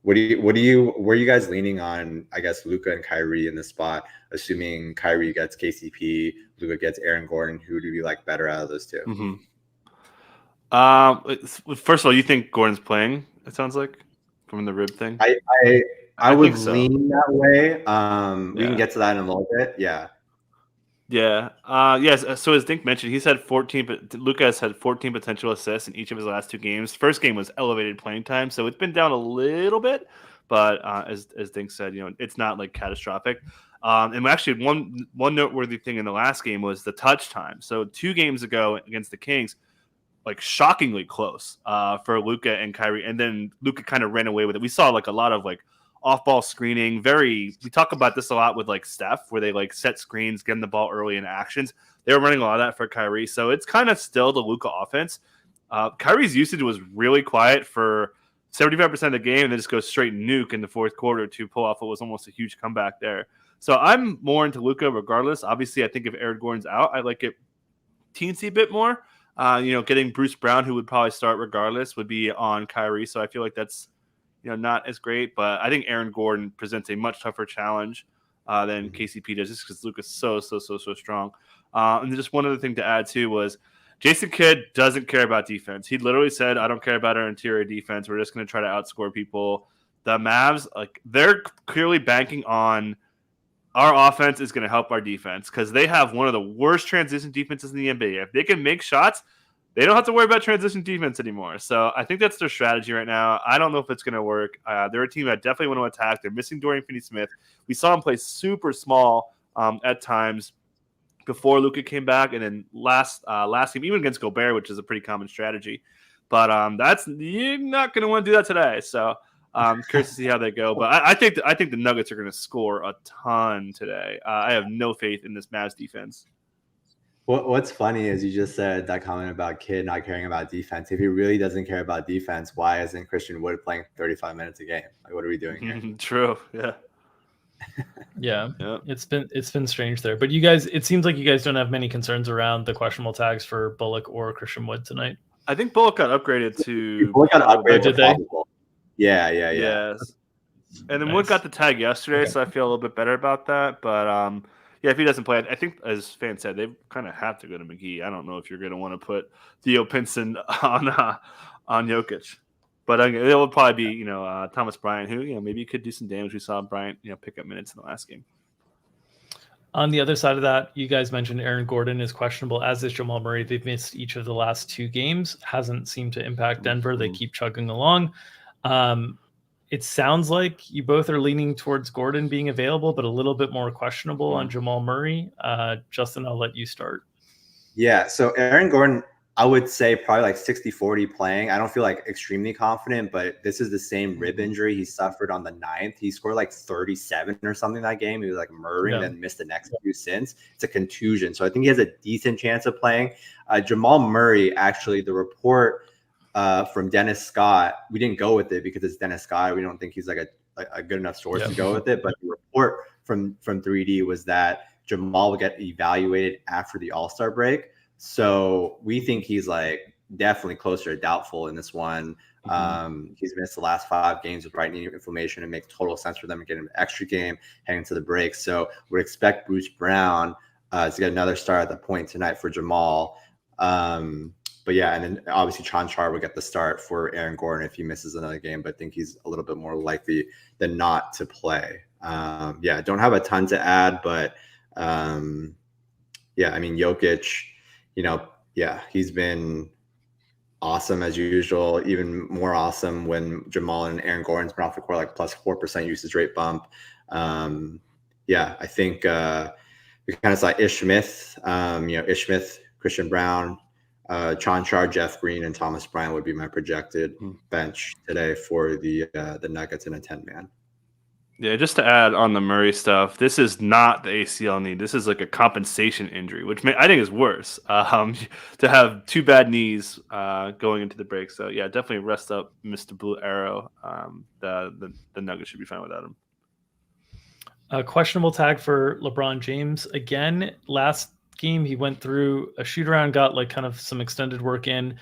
Where are you guys leaning on? I guess Luka and Kyrie in this spot, assuming Kyrie gets KCP, Luka gets Aaron Gordon. Who do you like better out of those 2? First of all, you think Gordon's playing? It sounds like from the rib thing. I would lean that way. We can get to that in a little bit. Yeah. Yeah. Yes. So as Dink mentioned, he's had 14. But Luka has had 14 potential assists in each of his last 2 games. First game was elevated playing time, so it's been down a little bit. But as Dink said, it's not like catastrophic. And actually, one noteworthy thing in the last game was the touch time. So 2 games ago against the Kings, like shockingly close for Luka and Kyrie, and then Luka kind of ran away with it. We saw like a lot of like off-ball screening. We talk about this a lot with like Steph, where they like set screens, getting the ball early in actions. They were running a lot of that for Kyrie, so it's kind of still the Luka offense. Kyrie's usage was really quiet for 75% of the game, and then just goes straight nuke in the fourth quarter to pull off what was almost a huge comeback there. So I'm more into Luka regardless. Obviously, I think if Aaron Gordon's out, I like it teensy bit more. Getting Bruce Brown, who would probably start regardless, would be on Kyrie. So I feel like that's not as great, but I think Aaron Gordon presents a much tougher challenge than KCP does, just because Luka's so strong. And then just one other thing to add too was Jason Kidd doesn't care about defense. He literally said, "I don't care about our interior defense. We're just going to try to outscore people." The Mavs, they're clearly banking on our offense is going to help our defense because they have one of the worst transition defenses in the NBA. If they can make shots, they don't have to worry about transition defense anymore. So I think that's their strategy right now. I don't know if it's going to work. They're a team that definitely want to attack. They're missing Dorian Finney-Smith. We saw him play super small at times before Luka came back, and then last game, even against Gobert, which is a pretty common strategy. But you're not going to want to do that today. So I'm curious to see how they go. But I think the Nuggets are going to score a ton today. I have no faith in this Mavs defense. What's funny is you just said that comment about Kidd not caring about defense. If he really doesn't care about defense, why isn't Christian Wood playing 35 minutes a game? Like, what are we doing here? True. Yeah. Yeah. It's been strange there. But you guys, it seems like you guys don't have many concerns around the questionable tags for Bullock or Christian Wood tonight. I think Bullock got upgraded to. Bullock got upgraded. Did they? Yeah. Yes. And then Wood got the tag yesterday, so I feel a little bit better about that. But if he doesn't play, I think as fans said, they kind of have to go to McGee. I don't know if you're going to want to put Theo Pinson on Jokic, but it will probably be Thomas Bryant, who maybe could do some damage. We saw Bryant pick up minutes in the last game. On the other side of that, you guys mentioned Aaron Gordon is questionable, as is Jamal Murray. They've missed each of the last 2 games. Hasn't seemed to impact Denver. They keep chugging along. It sounds like you both are leaning towards Gordon being available, but a little bit more questionable on Jamal Murray. Justin, I'll let you start. Yeah, so Aaron Gordon, I would say probably like 60-40 playing. I don't feel like extremely confident, but this is the same rib injury he suffered on the 9th. He scored like 37 or something that game. He was like murdering, then missed the next few since. It's a contusion. So I think he has a decent chance of playing. Jamal Murray, actually, the report from Dennis Scott, we didn't go with it because it's Dennis Scott. We don't think he's like a good enough source to go with it. But the report from 3D was that Jamal will get evaluated after the All-Star break. So we think he's like definitely closer to doubtful in this one. He's missed the last 5 games with right knee inflammation. It makes total sense for them to get an extra game heading into the break. So we'd expect Bruce Brown to get another start at the point tonight for Jamal. But yeah, and then obviously Chanchar will get the start for Aaron Gordon if he misses another game, but I think he's a little bit more likely than not to play. Don't have a ton to add, but Jokic, he's been awesome as usual, even more awesome when Jamal and Aaron Gordon's been off the court, like plus 4% usage rate bump. I think we kind of saw Ish Smith, Christian Brown, Char, Jeff Green, and Thomas Bryant would be my projected bench today for the Nuggets in a 10-man. Yeah, just to add on the Murray stuff, this is not the ACL knee. This is like a compensation injury, which I think is worse to have 2 bad knees going into the break. So, yeah, definitely rest up Mr. Blue Arrow. The Nuggets should be fine without him. Questionable tag for LeBron James. Again, last game he went through a shoot-around, got like kind of some extended work in.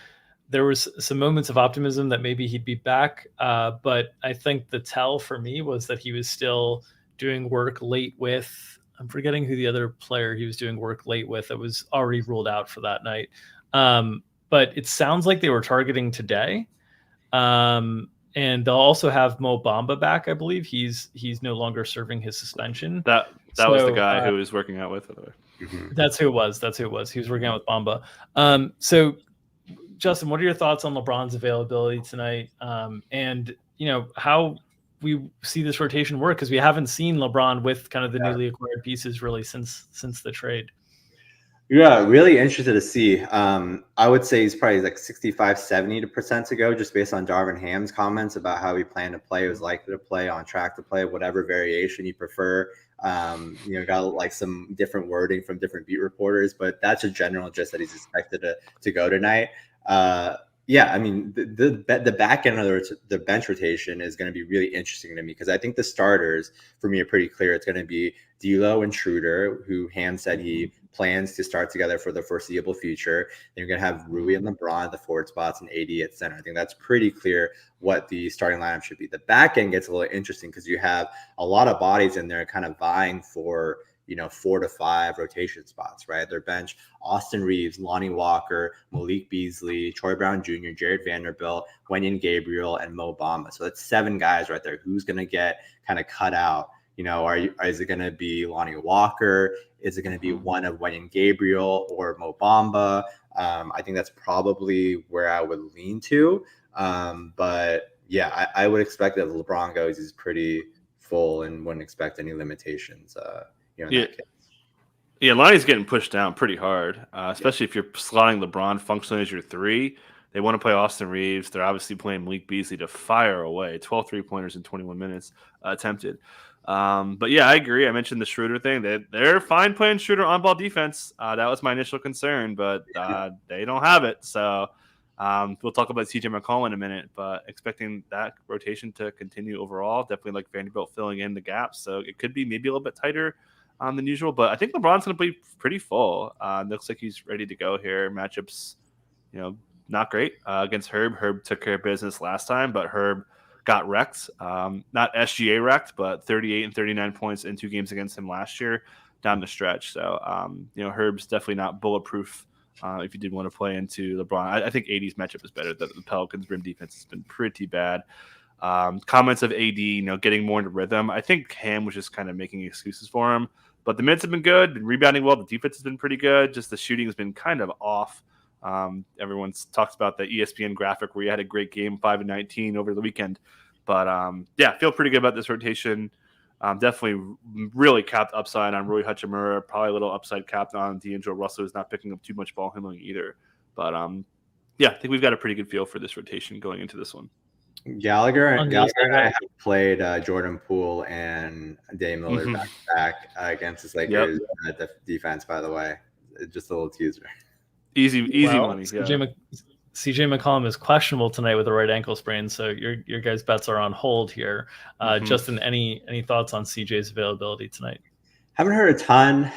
There was some moments of optimism that maybe he'd be back, but I think the tell for me was that he was still doing work late with, I'm forgetting who the other player he was doing work late with that was already ruled out for that night. But it sounds like they were targeting today. And they'll also have Mo Bamba back, I believe. He's no longer serving his suspension. That was the guy who was working out with it. That's who it was. He was working out with Bamba. So Justin, what are your thoughts on LeBron's availability tonight? And, how we see this rotation work, because we haven't seen LeBron with kind of the newly acquired pieces really since the trade. Yeah, really interested to see. I would say he's probably like 65-70% to go, just based on Darvin Ham's comments about how he planned to play, was likely to play, on track to play, whatever variation you prefer. Got like some different wording from different beat reporters, but that's a general gist that he's expected to go tonight. I mean, the back end of the bench rotation is going to be really interesting to me, because I think the starters for me are pretty clear. It's going to be D'Lo and Schroeder, who Ham said he plans to start together for the foreseeable future. Then you're going to have Rui and LeBron at the forward spots and AD at center. I think that's pretty clear what the starting lineup should be. The back end gets a little interesting because you have a lot of bodies in there kind of vying for 4 to 5 rotation spots, right? Their bench: Austin Reeves, Lonnie Walker, Malik Beasley, Troy Brown Jr., Jared Vanderbilt, Wenyen Gabriel, and Mo Bamba. So that's 7 guys right there. Who's going to get kind of cut out? Is it going to be Lonnie Walker? Is it going to be one of Wenyen Gabriel or Mo Bamba? I think that's probably where I would lean to. But yeah, I would expect that if LeBron goes, he's pretty full and wouldn't expect any limitations. Lonnie's getting pushed down pretty hard, especially if you're slotting LeBron functionally as your 3. They want to play Austin Reeves. They're obviously playing Malik Beasley to fire away. 12 3-pointers in 21 minutes attempted. But yeah, I agree. I mentioned the Schroeder thing. They're fine playing Schroeder on ball defense. That was my initial concern, but they don't have it. So we'll talk about CJ McCollum in a minute, but expecting that rotation to continue overall. Definitely like Vanderbilt filling in the gaps. So it could be maybe a little bit tighter than usual, but I think LeBron's going to be pretty full. Looks like he's ready to go here. Matchups, not great against Herb. Herb took care of business last time, but Herb got wrecked. Not SGA wrecked, but 38 and 39 points in 2 games against him last year down the stretch. So, Herb's definitely not bulletproof if you did want to play into LeBron. I think AD's matchup is better. The Pelicans' rim defense has been pretty bad. Comments of AD, getting more into rhythm. I think Ham was just kind of making excuses for him. But the minutes have been good, been rebounding well. The defense has been pretty good. Just the shooting has been kind of off. Everyone's talks about the ESPN graphic where he had a great game, 5 and 19 over the weekend. But feel pretty good about this rotation. Definitely really capped upside on Rui Hachimura. Probably a little upside capped on D'Angelo Russell, who's not picking up too much ball handling either. But I think we've got a pretty good feel for this rotation going into this one. Gallagher and I have played Jordan Poole and Dame Miller back to back against this Lakers defense, by the way. Just a little teaser. Easy money. CJ McCollum is questionable tonight with a right ankle sprain, so your guys' bets are on hold here. Justin, any thoughts on CJ's availability tonight? Haven't heard a ton.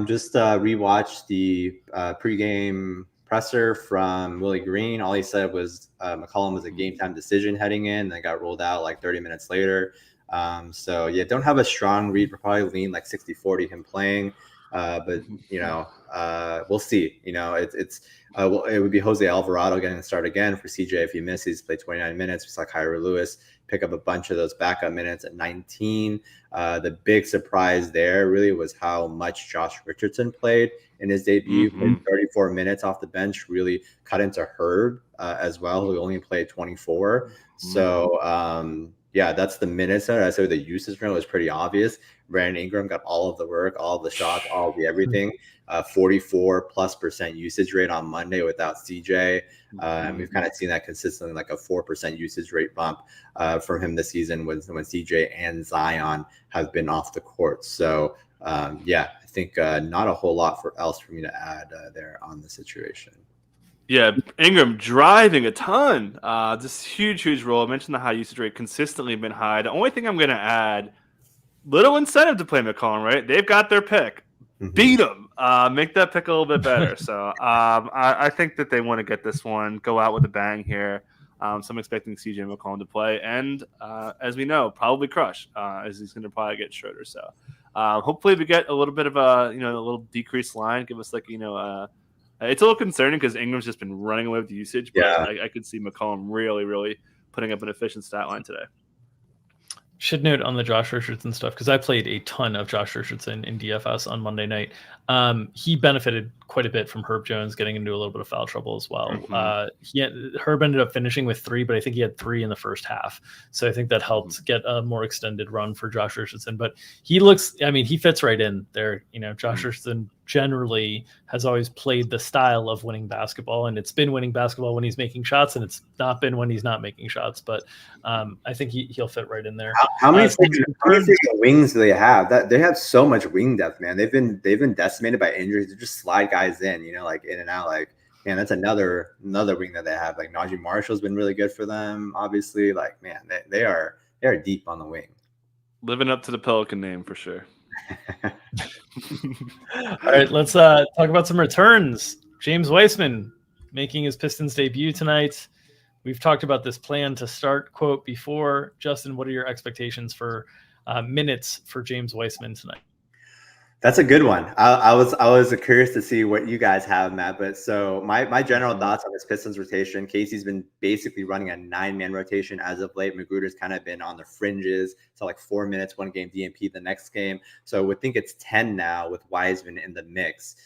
Just rewatched the pregame presser from Willie Green. All he said was McCollum was a game time decision heading in, then got ruled out like 30 minutes later. Don't have a strong read. We'll probably lean like 60-40 him playing. But we'll see. It would be Jose Alvarado getting the start again for CJ if he misses. Played 29 minutes. We saw Kyra Lewis pick up a bunch of those backup minutes at 19. The big surprise there really was how much Josh Richardson played in his debut. Played 34 minutes off the bench. Really cut into Herb as well, who only played 24. So that's the minutes there. I said the usage rate was pretty obvious. Brandon Ingram got all of the work, all of the shots, all of the everything. 44+% usage rate on Monday without CJ. We've kind of seen that consistently, like a 4% usage rate bump from him this season when CJ and Zion have been off the court. So I think not a whole lot else for me to add there on the situation. Yeah, Ingram driving a ton. Just huge role. I mentioned the high usage rate consistently been high. The only thing I'm going to add, little incentive to play McCollum, right? They've got their pick. Mm-hmm. Beat them. Make that pick a little bit better. So I think that they want to get this one, go out with a bang here. So I'm expecting CJ McCollum to play. And as we know, probably crush as he's going to probably get Schroeder. So hopefully we get a little bit of a little decreased line. Give us it's a little concerning because Ingram's just been running away with the usage, but I could see McCollum really putting up an efficient stat line today. Should note on the Josh Richardson stuff, because I played a ton of Josh Richardson in DFS on Monday night. He benefited quite a bit from Herb Jones getting into a little bit of foul trouble as well. Mm-hmm. Herb ended up finishing with 3, but I think he had 3 in the first half. So I think that helped get a more extended run for Josh Richardson. But he fits right in there. Josh Richardson generally has always played the style of winning basketball, and it's been winning basketball when he's making shots, and it's not been when he's not making shots. But I think he'll fit right in there. How many wings do they have? That they have so much wing depth, man. They've been decimated by injuries. They just slide guys in, like in and out. Like, man, that's another wing that they have. Like Najee Marshall's been really good for them. Obviously, like, man, they are deep on the wing. Living up to the Pelican name for sure. All right, let's talk about some returns. James Wiseman making his Pistons debut tonight. We've talked about this plan to start quote before. Justin, what are your expectations for minutes for James Wiseman tonight? That's a good one. I was curious to see what you guys have, Matt. But so my general thoughts on this Pistons rotation: Casey's been basically running a 9-man rotation as of late. Magruder's kind of been on the fringes, so like 4 minutes one game, DNP the next game. So would think it's 10 now with Wiseman in the mix.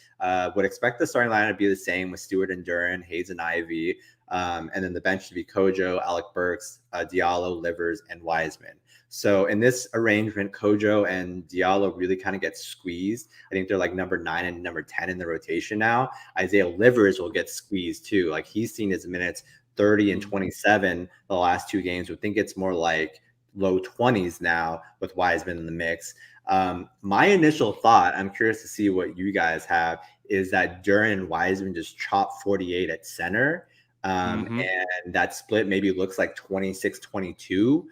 Would expect the starting lineup to be the same with Stewart and Duren, Hayes and Ivy, and then the bench to be Kojo, Alec Burks, Diallo, Livers, and Wiseman. So in this arrangement, Kojo and Diallo really kind of get squeezed. I think they're like number 9 and number 10 in the rotation now. Isaiah Livers will get squeezed too. Like he's seen his minutes 30 and 27 the last 2 games. We think it's more like low 20s now with Wiseman in the mix. My initial thought, I'm curious to see what you guys have, is that Duren and Wiseman just chop 48 at center. And that split maybe looks like 26-22.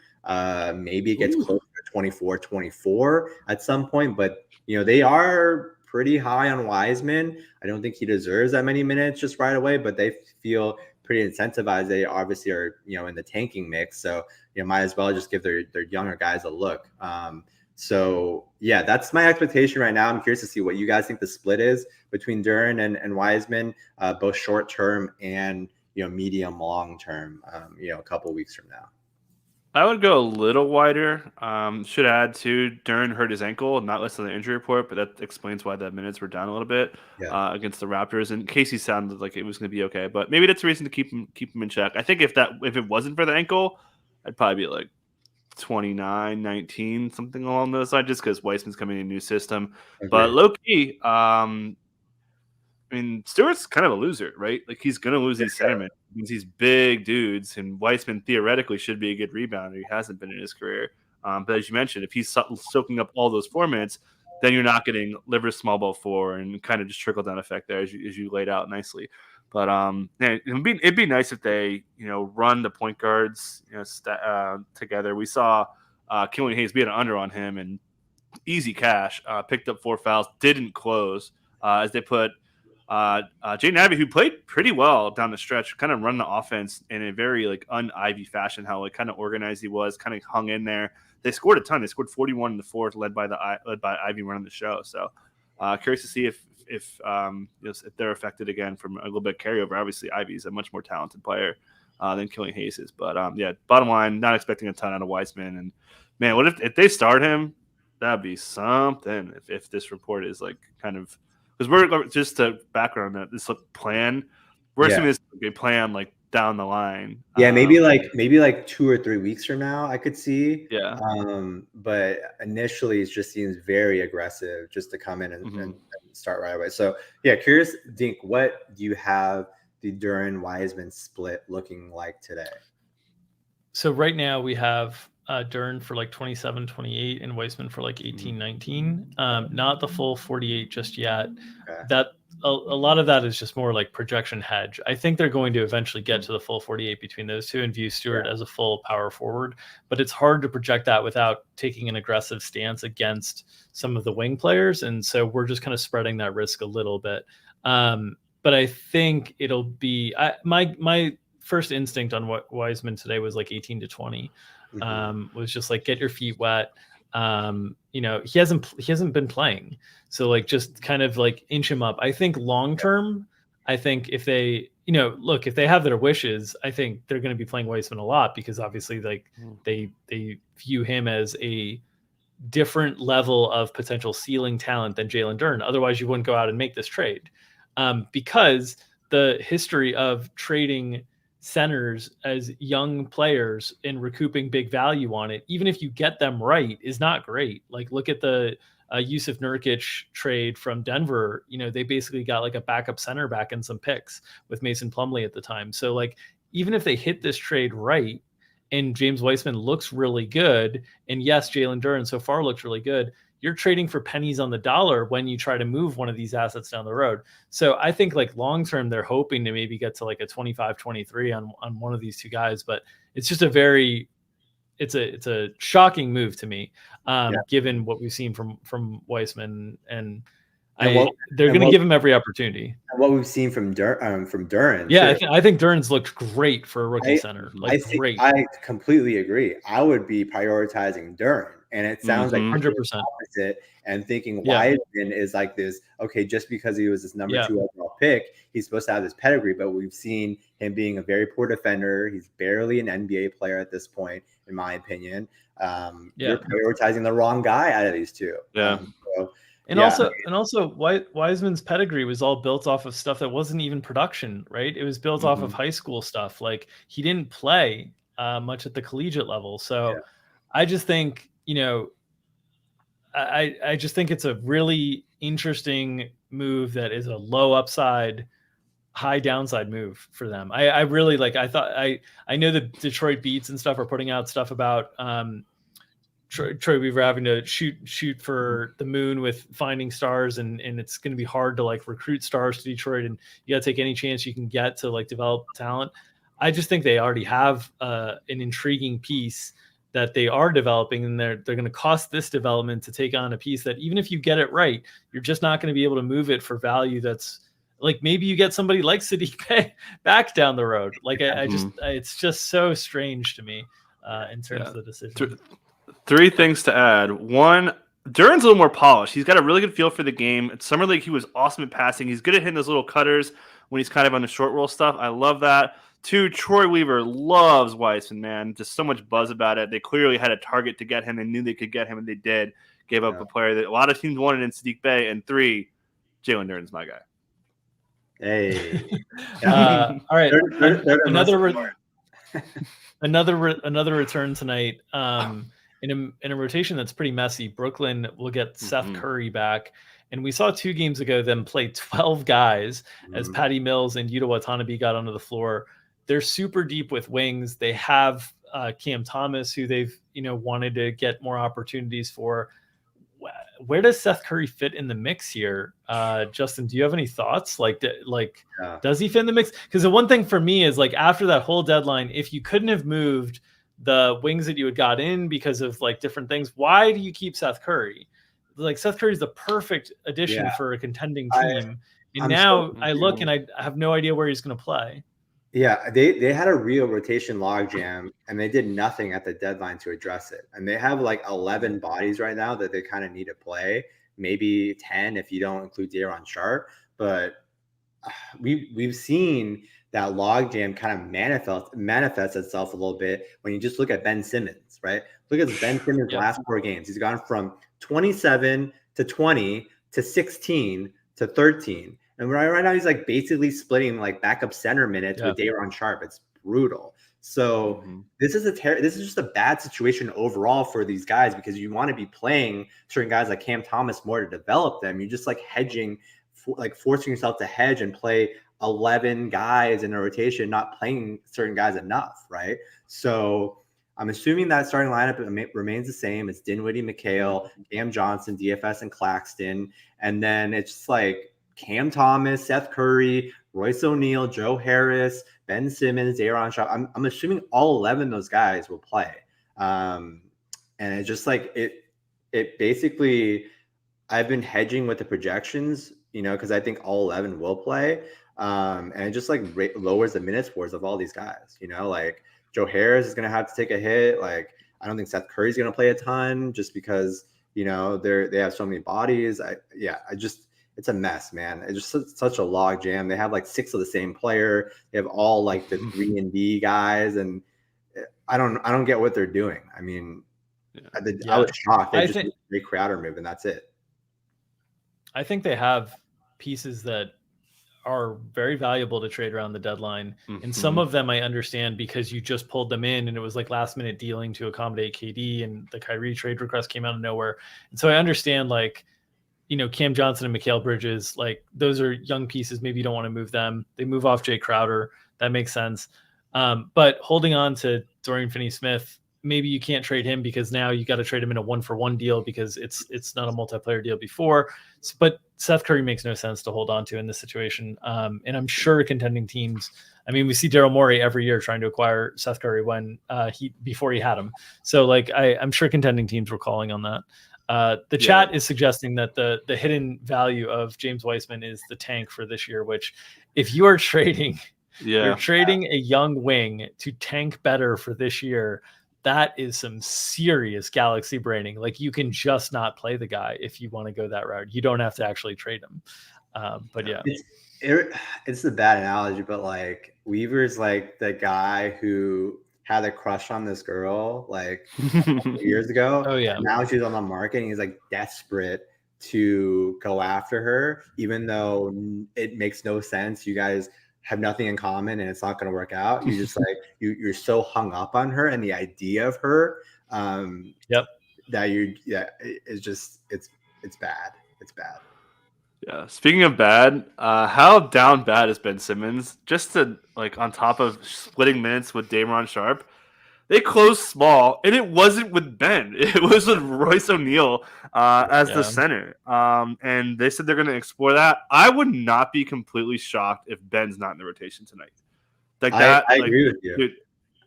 Maybe it gets closer to 24-24 at some point, but they are pretty high on Wiseman. I don't think he deserves that many minutes just right away, but they feel pretty incentivized. They obviously are, in the tanking mix. So, might as well just give their younger guys a look. So yeah, that's my expectation right now. I'm curious to see what you guys think the split is between Duren and Wiseman, both short term and, medium long term, a couple weeks from now. I would go a little wider. Should add to Duren hurt his ankle, not listed on the injury report, but that explains why the minutes were down a little bit against the Raptors. And Casey sounded like it was going to be okay, but maybe that's a reason to keep him in check. I think if it wasn't for the ankle, I'd probably be like 29, 19, something along those lines, just because Wiseman's coming in a new system. Okay. But low key, Stewart's kind of a loser, right? Like he's going to lose these centermen. It means these big dudes, and Wiseman theoretically should be a good rebounder. He hasn't been in his career. But as you mentioned, if he's soaking up all those 4 minutes, then you're not getting Livers small ball 4 and kind of just trickle down effect there as you laid out nicely. But it'd be nice if they run the point guards together. We saw Killian Hayes be an under on him and easy cash. Picked up 4 fouls, didn't close as they put Jaden Ivey, who played pretty well down the stretch, kind of run the offense in a very like un-Ivy fashion, how kind of organized he was, kind of hung in there. They scored a ton. They scored 41 in the fourth, led by Ivy running the show. So curious to see if they're affected again from a little bit of carryover. Obviously, Ivy's a much more talented player than Killian Hayes is. But bottom line, not expecting a ton out of Wiseman. And man, what if they start him? That'd be something. If this report is like kind of. Because we're just to background that this plan, we're assuming this is a plan like down the line. Yeah, maybe like 2 or 3 weeks from now, I could see. Yeah. But initially, it just seems very aggressive just to come in and start right away. So yeah, curious, Dink, what do you have the Duren Wiseman split looking like today? So right now we have Duren for like 27, 28 and Wiseman for like 18, 19. Not the full 48 just yet. Okay. That a lot of that is just more like projection hedge. I think they're going to eventually get to the full 48 between those two and view Stewart as a full power forward, but it's hard to project that without taking an aggressive stance against some of the wing players. And so we're just kind of spreading that risk a little bit. But I think it'll be my first instinct on what Wiseman today was like 18 to 20 was just like, get your feet wet. He hasn't been playing. So like, just kind of like inch him up. I think long-term, I think if they, if they have their wishes, I think they're going to be playing Wiseman a lot because obviously like they view him as a different level of potential ceiling talent than Jalen Duren. Otherwise you wouldn't go out and make this trade. Because the history of trading centers as young players and recouping big value on it, even if you get them right, is not great. Like look at the Yusuf Nurkic trade from Denver. They basically got like a backup center back and some picks with Mason Plumlee at the time. So like, even if they hit this trade right and James Wiseman looks really good, and yes, Jalen Duren so far looks really good, you're trading for pennies on the dollar when you try to move one of these assets down the road. So I think like long-term, they're hoping to maybe get to like a 25-23 on one of these two guys, but it's just it's a shocking move to me, given what we've seen from Wiseman, and they're going to give him every opportunity. And what we've seen from Duren. Yeah, I think Duren's looked great for a rookie center. Great. I completely agree. I would be prioritizing Duren. And it sounds like 100% opposite, and thinking Wiseman is like this, okay, just because he was this number 2 overall pick, he's supposed to have this pedigree, but we've seen him being a very poor defender. He's barely an NBA player at this point, in my opinion. You're prioritizing the wrong guy out of these two. Yeah. Also Wiseman's pedigree was all built off of stuff that wasn't even production, right? It was built off of high school stuff. Like he didn't play much at the collegiate level. So I just think, I just think it's a really interesting move that is a low upside, high downside move for them. I really I know the Detroit beats and stuff are putting out stuff about Troy Weaver having to shoot for the moon with finding stars, and it's going to be hard to like recruit stars to Detroit, and you got to take any chance you can get to like develop talent. I just think they already have an intriguing piece that they are developing, and they're going to cost this development to take on a piece that even if you get it right, you're just not going to be able to move it for value. That's like, maybe you get somebody like Saddiq Bey back down the road. Like it's just so strange to me in terms of the decision. Three things to add. One, Duren's a little more polished. He's got a really good feel for the game. At Summer League, he was awesome at passing. He's good at hitting those little cutters when he's kind of on the short roll stuff. I love that. Two, Troy Weaver loves Wiseman, man. Just so much buzz about it. They clearly had a target to get him. They knew they could get him, and they did. Gave up a player that a lot of teams wanted in Saddiq Bey. And three, Jalen Duren's my guy. Hey. All right. Another return tonight. In a rotation that's pretty messy. Brooklyn will get Seth Curry back. And we saw 2 games ago them play 12 guys as Patty Mills and Yuta Watanabe got onto the floor. They're super deep with wings. They have Cam Thomas, who they've wanted to get more opportunities for. Where does Seth Curry fit in the mix here? Justin, do you have any thoughts? Does he fit in the mix? Because the one thing for me is like, after that whole deadline, if you couldn't have moved the wings that you had got in because of like different things, why do you keep Seth Curry? Like, Seth Curry is the perfect addition for a contending team. I look and I have no idea where he's going to play. Yeah, they had a real rotation logjam, and they did nothing at the deadline to address it. And they have like 11 bodies right now that they kind of need to play, maybe 10 if you don't include Daron Sharp. But we've seen that logjam kind of manifests itself a little bit when you just look at Ben Simmons, right? Look at Ben Simmons' last 4 games. He's gone from 27 to 20 to 16 to 13. And right now he's like basically splitting like backup center minutes with Daron Sharp. It's brutal. So this is just a bad situation overall for these guys, because you want to be playing certain guys like Cam Thomas more to develop them. You're just like hedging, like forcing yourself to hedge and play 11 guys in a rotation, not playing certain guys enough, right? So I'm assuming that starting lineup remains the same. It's Dinwiddie, McHale, Cam Johnson, DFS, and Claxton. And then it's just like Cam Thomas, Seth Curry, Royce O'Neal, Joe Harris, Ben Simmons, Aaron Shaw. I'm assuming all 11 of those guys will play. And it's just like it basically, I've been hedging with the projections, because I think all 11 will play. And it just like lowers the minutes worth of all these guys, like Joe Harris is going to have to take a hit. Like, I don't think Seth Curry's going to play a ton just because, they have so many bodies. It's a mess, man. It's just such a log jam. They have like 6 of the same player. They have all like the 3-and-D guys. And I don't get what they're doing. I mean, I was shocked. They just did a Jay Crowder move and that's it. I think they have pieces that are very valuable to trade around the deadline. And some of them I understand because you just pulled them in and it was like last minute dealing to accommodate KD, and the Kyrie trade request came out of nowhere. And so I understand, like, Cam Johnson and Mikal Bridges, like those are young pieces. Maybe you don't want to move them. They move off Jay Crowder. That makes sense. But holding on to Dorian Finney-Smith, maybe you can't trade him because now you got to trade him in a 1-for-1 deal because it's not a multiplayer deal before. But Seth Curry makes no sense to hold on to in this situation. And I'm sure contending teams, I mean, we see Daryl Morey every year trying to acquire Seth Curry before he had him. So like, I'm sure contending teams were calling on that. The chat is suggesting that the hidden value of James Wiseman is the tank for this year, which if you are trading, you're trading a young wing to tank better for this year, that is some serious galaxy braining. Like, you can just not play the guy if you want to go that route. You don't have to actually trade him. But yeah, it's a bad analogy, but like Weaver's like the guy who had a crush on this girl like years ago. Oh yeah. And now she's on the market and he's like desperate to go after her, even though it makes no sense. You guys have nothing in common and it's not going to work out. You just like you're so hung up on her and the idea of her that it's bad. It's bad. Yeah. Speaking of bad, how down bad has Ben Simmons? Just to like on top of splitting minutes with Dameron Sharp, they closed small, and it wasn't with Ben. It was with Royce O'Neal as the center. And they said they're going to explore that. I would not be completely shocked if Ben's not in the rotation tonight. Like that, I agree with you. Dude,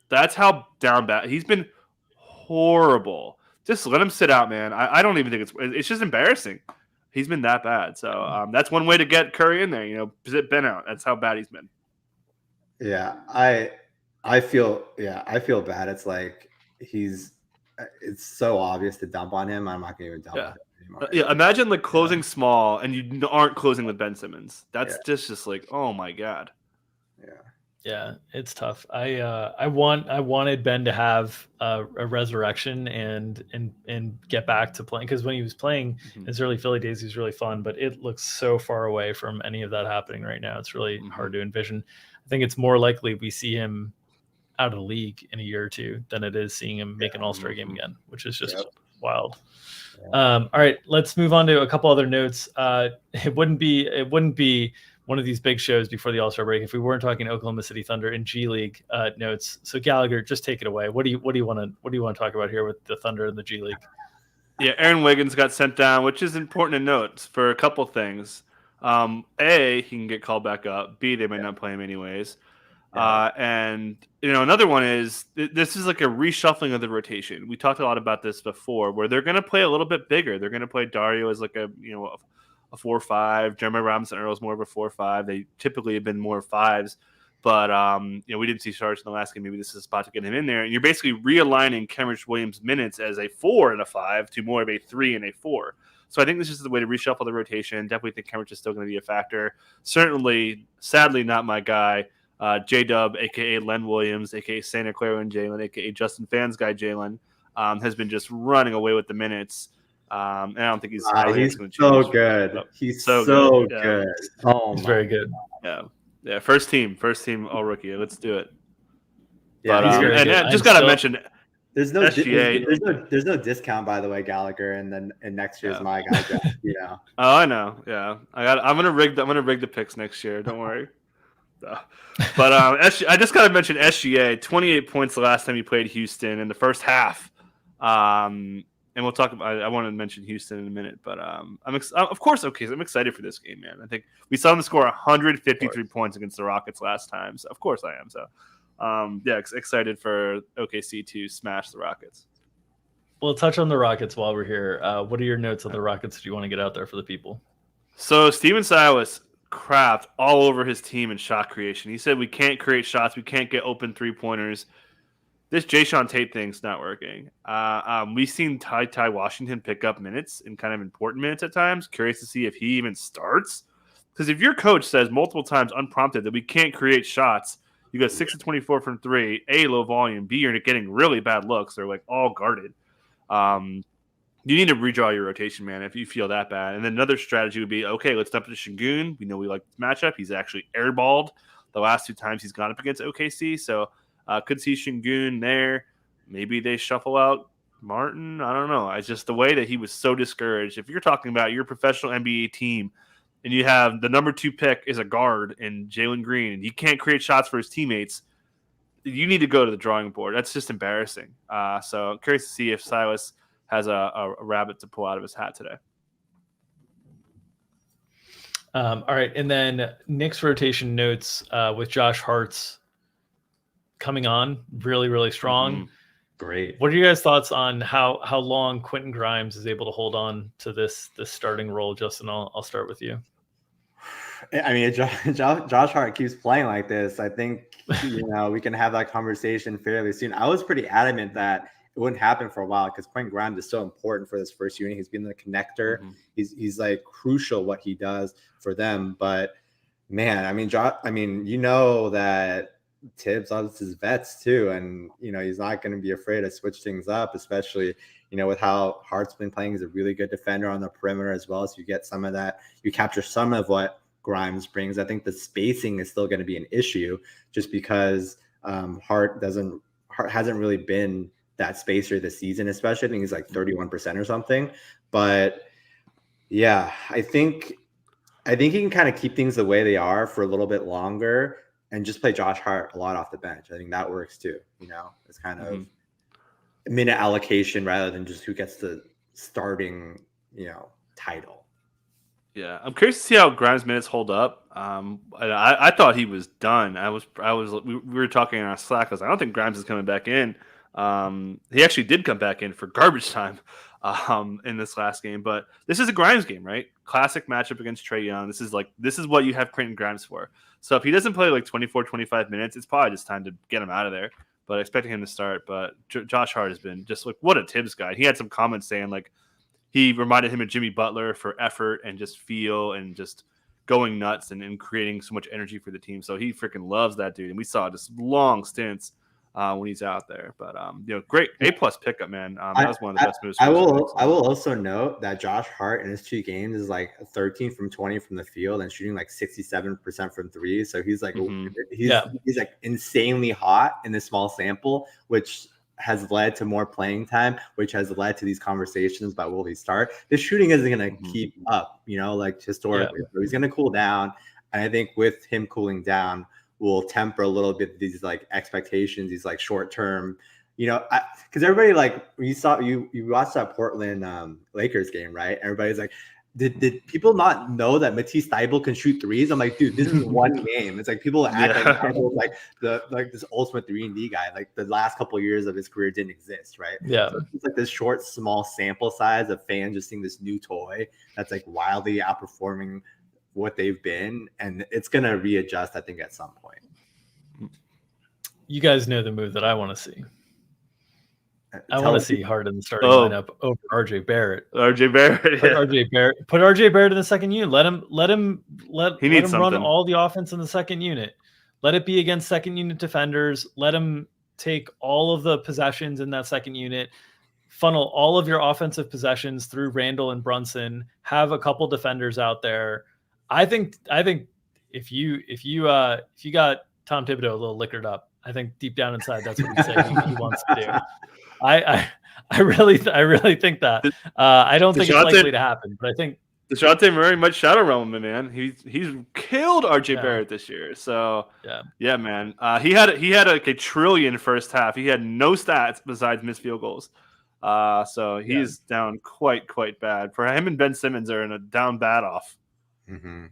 that's how down bad he's been. Horrible. Just let him sit out, man. I don't even think it's just embarrassing. He's been that bad. So that's one way to get Curry in there. Sit Ben out. That's how bad he's been. Yeah, I feel bad. It's like it's so obvious to dump on him. I'm not going to even dump on him anymore. Yeah, imagine like closing small and you aren't closing with Ben Simmons. That's just like, oh my God. Yeah, it's tough. I wanted Ben to have a resurrection and get back to playing, because when he was playing in his early Philly days, he was really fun, but it looks so far away from any of that happening right now. It's really hard to envision. I think it's more likely we see him out of the league in a year or two than it is seeing him make an All-Star game again, which is just wild. All right, let's move on to a couple other notes. It wouldn't be one of these big shows before the All-Star break if we weren't talking Oklahoma City Thunder and G League notes. So Gallagher, just take it away. What do you want to talk about here with the Thunder and the G League? Yeah, Aaron Wiggins got sent down, which is important to note for a couple things. A, he can get called back up. B, they might not play him anyways. And another one is this is like a reshuffling of the rotation. We talked a lot about this before, where they're going to play a little bit bigger. They're going to play Dario as like a 4-5. Jeremy Robinson Earl's more of a 4-5. They typically have been more 5s, but we didn't see Sharks in the last game. Maybe this is a spot to get him in there. And you're basically realigning Kenrich Williams' minutes as a 4 and a 5 to more of a 3 and a 4. So I think this is the way to reshuffle the rotation. Definitely think Kenrich is still going to be a factor. Certainly, sadly, not my guy. J-Dub, a.k.a. Len Williams, a.k.a. Santa Clara and Jalen, a.k.a. Justin Fans guy Jalen, has been just running away with the minutes. And I don't think he's so good. He's so good. Oh, he's very good. Yeah. First team all rookie. Let's do it. Yeah, and just got to mention, there's no discount, by the way, Gallagher, and then next year's my guy, Jeff, you know. Oh, I know. Yeah, I'm gonna rig the picks next year. Don't worry. But I just got to mention SGA, 28 points the last time he played Houston in the first half. And we'll talk about. I want to mention Houston in a minute, but I'm excited for this game, man. I think we saw them score 153 points against the Rockets last time. So of course I am. So excited for OKC to smash the Rockets. We'll touch on the Rockets while we're here. What are your notes on the Rockets? Do you want to get out there for the people? So Steven Silas crapped all over his team in shot creation. He said we can't create shots, we can't get open 3-pointers. This Jayshawn Tate thing's not working. We've seen Ty Washington pick up minutes and kind of important minutes at times. Curious to see if he even starts. Because if your coach says multiple times unprompted that we can't create shots, you go 6 of 24 from 3, A, low volume, B, you're getting really bad looks. They're like all guarded. You need to redraw your rotation, man, if you feel that bad. And then another strategy would be, okay, let's dump it to Şengün. We know we like this matchup. He's actually airballed the last 2 times he's gone up against OKC. So could see Şengün there. Maybe they shuffle out Martin. I don't know. It's just the way that he was so discouraged. If you're talking about your professional NBA team and you have the number 2 pick is a guard in Jalen Green and he can't create shots for his teammates, you need to go to the drawing board. That's just embarrassing. So I'm curious to see if Silas has a rabbit to pull out of his hat today. All right. And then Knicks rotation notes with Josh Hart's coming on really, really strong. Mm-hmm. Great. What are you guys' thoughts on how long Quentin Grimes is able to hold on to this starting role? Justin, I'll start with you. I mean, Josh Hart keeps playing like this. I think, we can have that conversation fairly soon. I was pretty adamant that it wouldn't happen for a while because Quentin Grimes is so important for this first unit. He's been the connector. Mm-hmm. He's like crucial what he does for them. But man, I mean, that Tibbs loves his vets too, and he's not going to be afraid to switch things up, especially with how Hart's been playing. He's a really good defender on the perimeter as well. So you get some of that. You capture some of what Grimes brings. I think the spacing is still going to be an issue, just because Hart hasn't really been that spacer this season, especially. I think he's like 31% or something. But yeah, I think he can kind of keep things the way they are for a little bit longer and just play Josh Hart a lot off the bench. I think that works too. It's kind of minute allocation rather than just who gets the starting, title. Yeah, I'm curious to see how Grimes' minutes hold up. I thought he was done. We were talking in our Slack. I was like, I don't think Grimes is coming back in. He actually did come back in for garbage time in this last game. But this is a Grimes game, right? Classic matchup against Trae Young. This is what you have Quentin Grimes for. So if he doesn't play like 24, 25 minutes, it's probably just time to get him out of there. But expecting him to start. But Josh Hart has been just like, what a Tibbs guy. He had some comments saying like he reminded him of Jimmy Butler for effort and just feel and just going nuts and creating so much energy for the team. So he freaking loves that dude. And we saw just long stints when he's out there. But great A+ pickup, man. That was one of the best moves. I will also note that Josh Hart in his 2 games is like 13 from 20 from the field and shooting like 67% from 3. So he's like he's like insanely hot in this small sample, which has led to more playing time, which has led to these conversations about will he start. The shooting isn't going to keep up, like historically. Yeah. So he's going to cool down, and I think with him cooling down, will temper a little bit these like expectations, these like short term, because everybody like you watched that Portland Lakers game, right? Everybody's like, did people not know that Matisse Thybulle can shoot threes? I'm like, dude, this is one game. It's like people act like Thybulle's like this ultimate 3-and-D guy. Like the last couple of years of his career didn't exist, right? Yeah, so it's like this short, small sample size of fans just seeing this new toy that's like wildly outperforming what they've been, and it's gonna readjust, I think, at some point. You guys know the move that I want to see. I want to see Hart in the starting lineup over RJ Barrett. Put RJ Barrett in the second unit. Let him run all the offense in the second unit. Let it be against second unit defenders. Let him take all of the possessions in that second unit. Funnel all of your offensive possessions through Randall and Brunson. Have a couple defenders out there. I think if you got Tom Thibodeau a little liquored up, I think deep down inside, that's what he's saying he wants to do. I really think that. I don't think it's likely to happen, but I think DeJounte Murray might shadow realm him, man. He's killed RJ Barrett this year. So yeah, man. He had a trillion first half. He had no stats besides missed field goals. So he's down quite bad. For him and Ben Simmons are in a down bad off. Mm-hmm.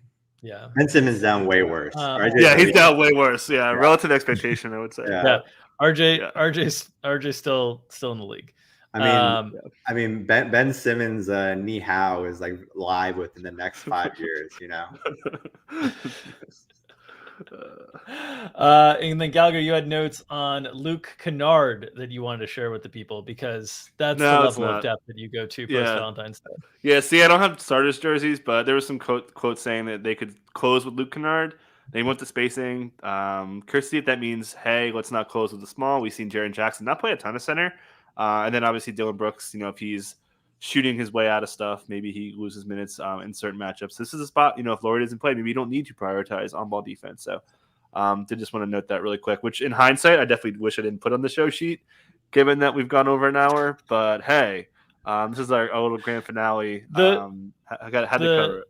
Yeah, Ben Simmons down way worse. He's down way worse. Yeah, relative expectation, I would say. RJ's still in the league. I mean, Ben Simmons' knee how is like live within the next 5 years, you know. And then Gallagher, you had notes on Luke Kennard that you wanted to share with the people because that's the level of depth that you go to post Valentine's Day. Yeah, see, I don't have starters jerseys, but there was some quote saying that they could close with Luke Kennard. They went to spacing. Curious to see if that means, hey, let's not close with the small. We've seen Jaren Jackson not play a ton of center. And then obviously Dylan Brooks, if he's shooting his way out of stuff, maybe he loses minutes in certain matchups. This is a spot, if Laurie doesn't play, maybe you don't need to prioritize on-ball defense. So did just want to note that really quick, which in hindsight, I definitely wish I didn't put on the show sheet, given that we've gone over an hour. But hey, this is our little grand finale. I had to cover it.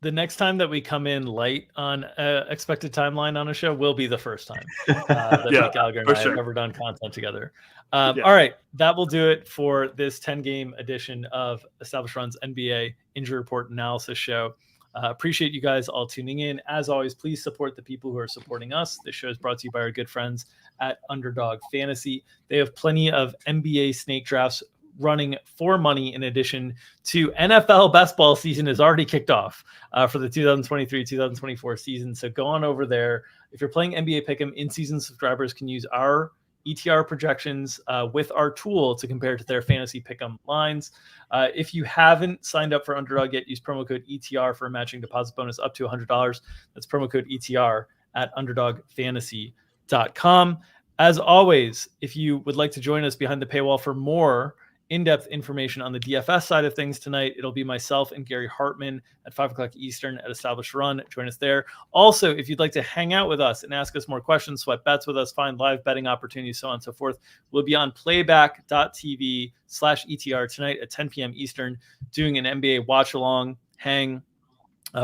The next time that we come in light on expected timeline on a show will be the first time that Gallagher and I have ever done content together. All right, that will do it for this 10-game edition of Established Run's NBA Injury Report Analysis Show. Appreciate you guys all tuning in. As always, please support the people who are supporting us. This show is brought to you by our good friends at Underdog Fantasy. They have plenty of NBA snake drafts running for money in addition to NFL best ball season is already kicked off for the 2023-2024 season. So go on over there. If you're playing NBA Pick'em, in-season subscribers can use our ETR projections with our tool to compare to their fantasy Pick'em lines. If you haven't signed up for Underdog yet, use promo code ETR for a matching deposit bonus up to $100. That's promo code ETR at underdogfantasy.com. As always, if you would like to join us behind the paywall for more in-depth information on the DFS side of things tonight, it'll be myself and Gary Hartman at 5 o'clock Eastern at Established Run. Join us there. Also, if you'd like to hang out with us and ask us more questions, sweat bets with us, find live betting opportunities, so on and so forth, we'll be on playback.tv/ETR tonight at 10 p.m. Eastern, doing an NBA watch-along, hang,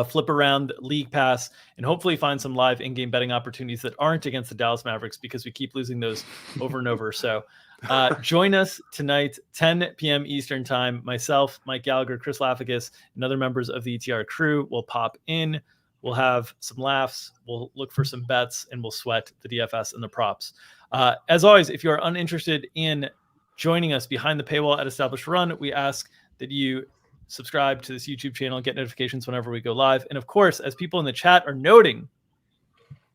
flip around League Pass, and hopefully find some live in-game betting opportunities that aren't against the Dallas Mavericks because we keep losing those over and over. So join us tonight, 10 p.m. Eastern time. Myself, Mike Gallagher, Chris Lafagas, and other members of the ETR crew will pop in. We'll have some laughs. We'll look for some bets, and we'll sweat the DFS and the props. As always, if you are uninterested in joining us behind the paywall at Established Run, we ask that you subscribe to this YouTube channel, get notifications whenever we go live. And of course, as people in the chat are noting,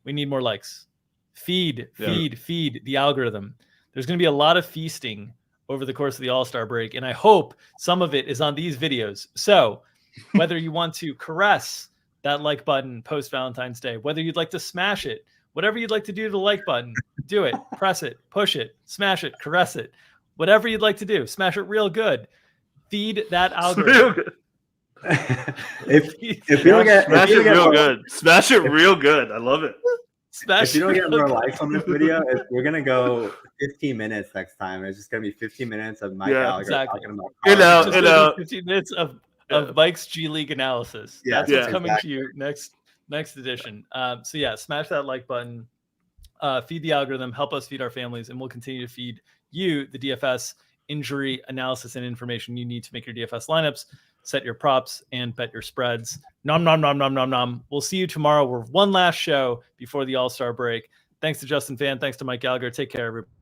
we need more likes. Feed the algorithm. There's going to be a lot of feasting over the course of the All-Star break, and I hope some of it is on these videos. So whether you want to caress that like button post-Valentine's Day, whether you'd like to smash it, whatever you'd like to do to the like button, do it, press it, push it, smash it, caress it, whatever you'd like to do, smash it real good. Feed that algorithm. if you don't get smash it real good. Smash it real good. I love it. If you don't get more likes on this video, we're gonna go 15 minutes next time. It's just gonna be 15 minutes of Mike Gallagher talking about 15 minutes of Mike's G League analysis. That's what's coming to you next edition. Smash that like button, feed the algorithm, help us feed our families, and we'll continue to feed you the DFS injury analysis and information you need to make your DFS lineups, set your props, and bet your spreads. Nom, nom, nom, nom, nom, nom. We'll see you tomorrow. We're one last show before the All-Star break. Thanks to Justin Fan. Thanks to Mike Gallagher. Take care, everybody.